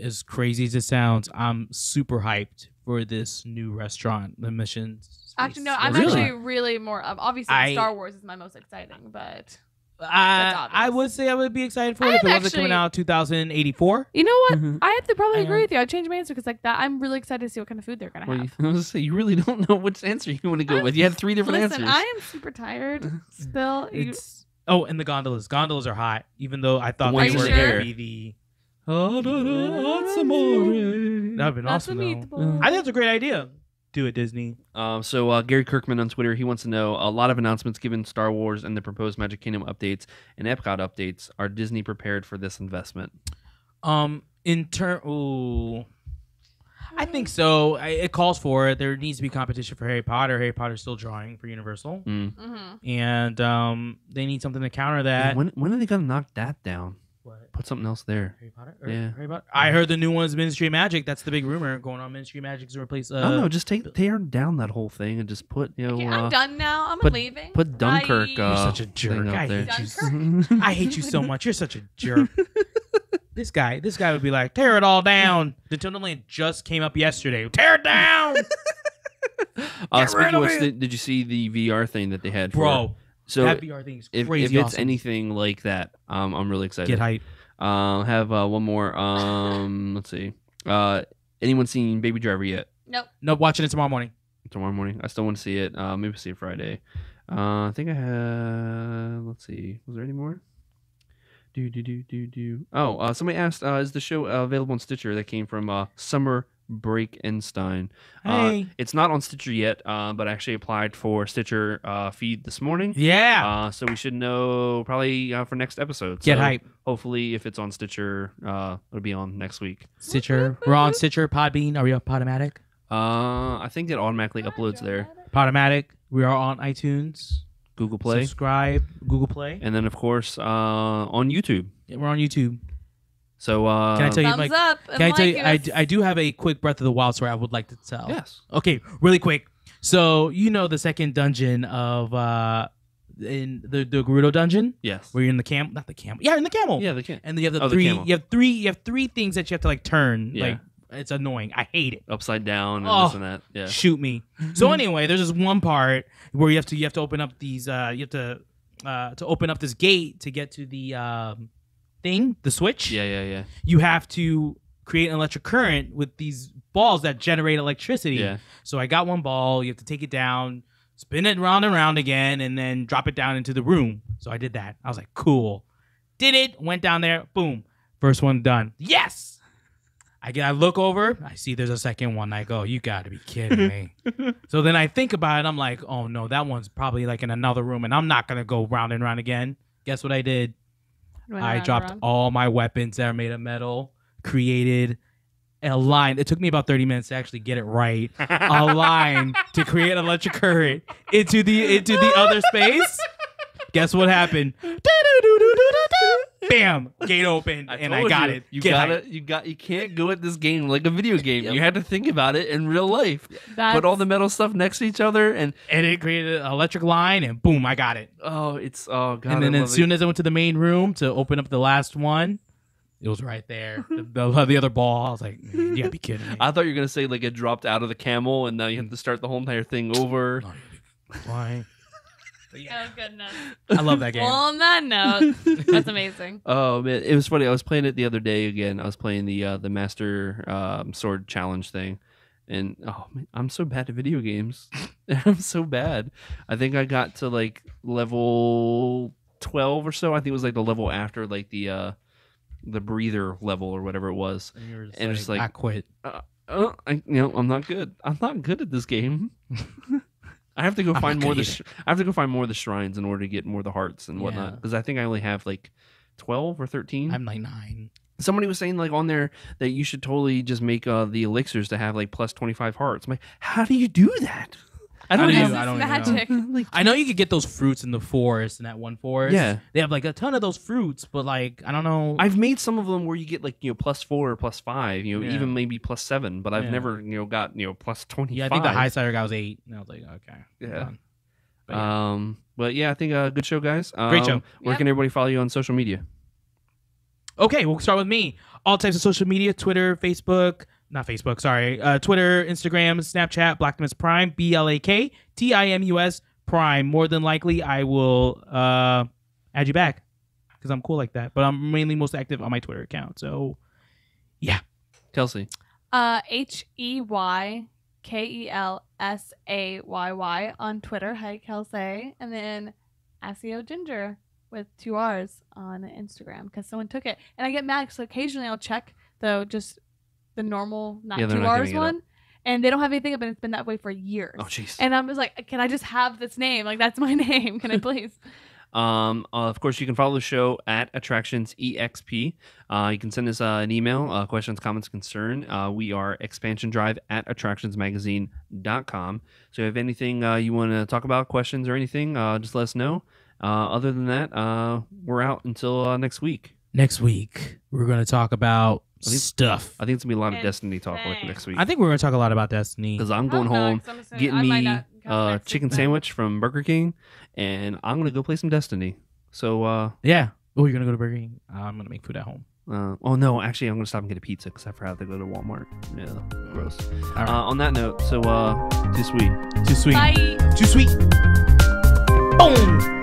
as crazy as it sounds, I'm super hyped for this new restaurant, the Mission Space. Actually, no, I'm actually really more of obviously Star Wars is my most exciting, but I would say I would be excited for it if it wasn't coming out 2084. You know what? I have to probably agree with you. I changed my answer because like that, I'm really excited to see what kind of food they're gonna have. I was gonna say you really don't know which answer you want to go with. You have 3 different answers. I am super tired still. And the gondolas. Gondolas are hot, even though I thought they were going to be the. That would have been awesome, though. I think that's a great idea. Do it, Disney. So Gary Kirkman on Twitter, he wants to know a lot of announcements given Star Wars and the proposed Magic Kingdom updates and Epcot updates. Are Disney prepared for this investment? I think so. It calls for it. There needs to be competition for Harry Potter. Harry Potter's still drawing for Universal, and they need something to counter that. When are they gonna knock that down? What? put something else there. Harry Potter? Yeah. Harry Potter? I heard the new one's Ministry of Magic. That's the big rumor going on. Ministry of Magic to replace. Oh no, just tear down that whole thing and just put Okay, I'm done now. I'm put- leaving. put Dunkirk. Bye. You're such a jerk. thing up I there. hate you. I hate you so much. You're such a jerk. This guy would be like, tear it all down. Nintendo Land just came up yesterday. Tear it down, Speaking of which, did you see the VR thing that they had? bro. So That VR thing is if crazy. it's awesome. anything like that, I'm really excited. Get hype. Have one more. Let's see. Anyone seen Baby Driver yet? Nope. Nope. Watching it tomorrow morning. Tomorrow morning. I still want to see it. Maybe we'll see it Friday. I think I have. Let's see. Was there any more? Oh, somebody asked, is the show available on Stitcher? That came from Summer Break Einstein. Hey. It's not on Stitcher yet, but I actually applied for Stitcher feed this morning. Yeah. So we should know probably for next episode. Get So hype. Hopefully, if it's on Stitcher, it'll be on next week. Stitcher. We're on Stitcher. Podbean. Are we on Podomatic? I think it automatically uploads there. Podomatic. We are on iTunes. Google Play. Subscribe. Google Play. And then, of course, on YouTube. Yeah, we're on YouTube. So, Can I tell you, Thumbs Mike? up. And Can I tell you? us. I do have a quick Breath of the Wild story I would like to tell. yes. Okay, really quick. So you know the second dungeon of in the Gerudo dungeon Yes. where you're in the camel, not the camel. Yeah, in the camel. Yeah, they can. And you have Oh, the three. camel. You have three things that you have to like turn. Yeah. Like it's annoying. I hate it. Upside down and Oh, this and that. Yeah. Shoot me. So anyway, there's this one part where you have to open up these. You have to open up this gate to get to the thing, the switch. Yeah. You have to create an electric current with these balls that generate electricity. Yeah. So I got one ball. You have to take it down, spin it round and round again, and then drop it down into the room. So I did that. I was like, cool. Did it. Went down there. Boom. First one done. Yes. I look over. I see there's a second one. I go, you got to be kidding me. So then I think about it. I'm like, oh, no, that one's probably like in another room, and I'm not going to go round and round again. Guess what I did? I dropped all my weapons that are made of metal, created a line. It took me about 30 minutes to actually get it right. A line to create an electric current into the other space. Guess what happened? Bam! Gate open, and I got it. You can't go at this game like a video game. You had to think about it in real life. Put all the metal stuff next to each other, and it created an electric line, and boom, I got it. oh god! And then as soon as I went to the main room to open up the last one, it was right there. the other ball. I was like, you gotta be kidding me. I thought you were gonna say like it dropped out of the camel, and now you have to start the whole entire thing over. Why? Oh, goodness. I love that game. Well, on that note, that's amazing. Oh man, it was funny. I was playing it the other day again. I was playing the Master Sword Challenge thing, and oh man, I'm so bad at video games. I'm so bad. I think I got to like level 12 or so. I think it was like the level after like the breather level or whatever it was. And just like I quit. I'm not good. I'm not good at this game. I have to go find more. I have to go find more of the shrines in order to get more of the hearts and whatnot. Because I think I only have like 12 or 13. I'm like 9. Somebody was saying like on there that you should totally just make the elixirs to have like plus 25 hearts. I'm like, how do you do that? I don't even know. Magic. Like, I know you could get those fruits in the forest, in that one forest. Yeah. They have like a ton of those fruits, but like, I don't know. I've made some of them where you get like, plus 4 or plus 5, Yeah. even maybe plus 7, but I've Yeah. never, got, plus 25. Yeah, I think the high cider guy was 8. And I was like, okay. I'm Yeah. done. But But yeah, I think good show, guys. Great show. Where Yep. can everybody follow you on social media? Okay, we'll start with me. All types of social media, Twitter, Facebook, not Facebook, sorry. Twitter, Instagram, Snapchat, Blacktimus Prime, BLAKTIMUS Prime. More than likely, I will add you back because I'm cool like that. But I'm mainly most active on my Twitter account. So, yeah. Kelsey. HEYKELSAYY on Twitter. Hi, Kelsey. And then Asio Ginger with 2 R's on Instagram because someone took it. And I get mad because occasionally I'll check just the normal, not Yeah, they're 2 not R's giving it one. And they don't have anything up, and it's been that way for years. Oh, jeez. And I'm just like, can I just have this name? Like, that's my name. Can I please? Of course, you can follow the show at AttractionsEXP. You can send us an email, questions, comments, concern. We are expansiondrive@attractionsmagazine.com. So if you have anything you want to talk about, questions or anything, just let us know. Other than that, we're out until next week. next week we're going to talk about stuff. I think it's gonna be a lot of And Destiny talk like same. next week. I think we're going to talk a lot about Destiny. Because I'm going home, getting me a chicken sandwich. sandwich from Burger King, and I'm gonna go play some Destiny. So Yeah. Oh, you're going to go to Burger King? I'm going to make food at home. oh no, actually I'm gonna stop and get a pizza because I forgot to go to Walmart. Yeah, gross. All right. On that note, so too sweet. Too sweet. Bye. Too sweet. Boom.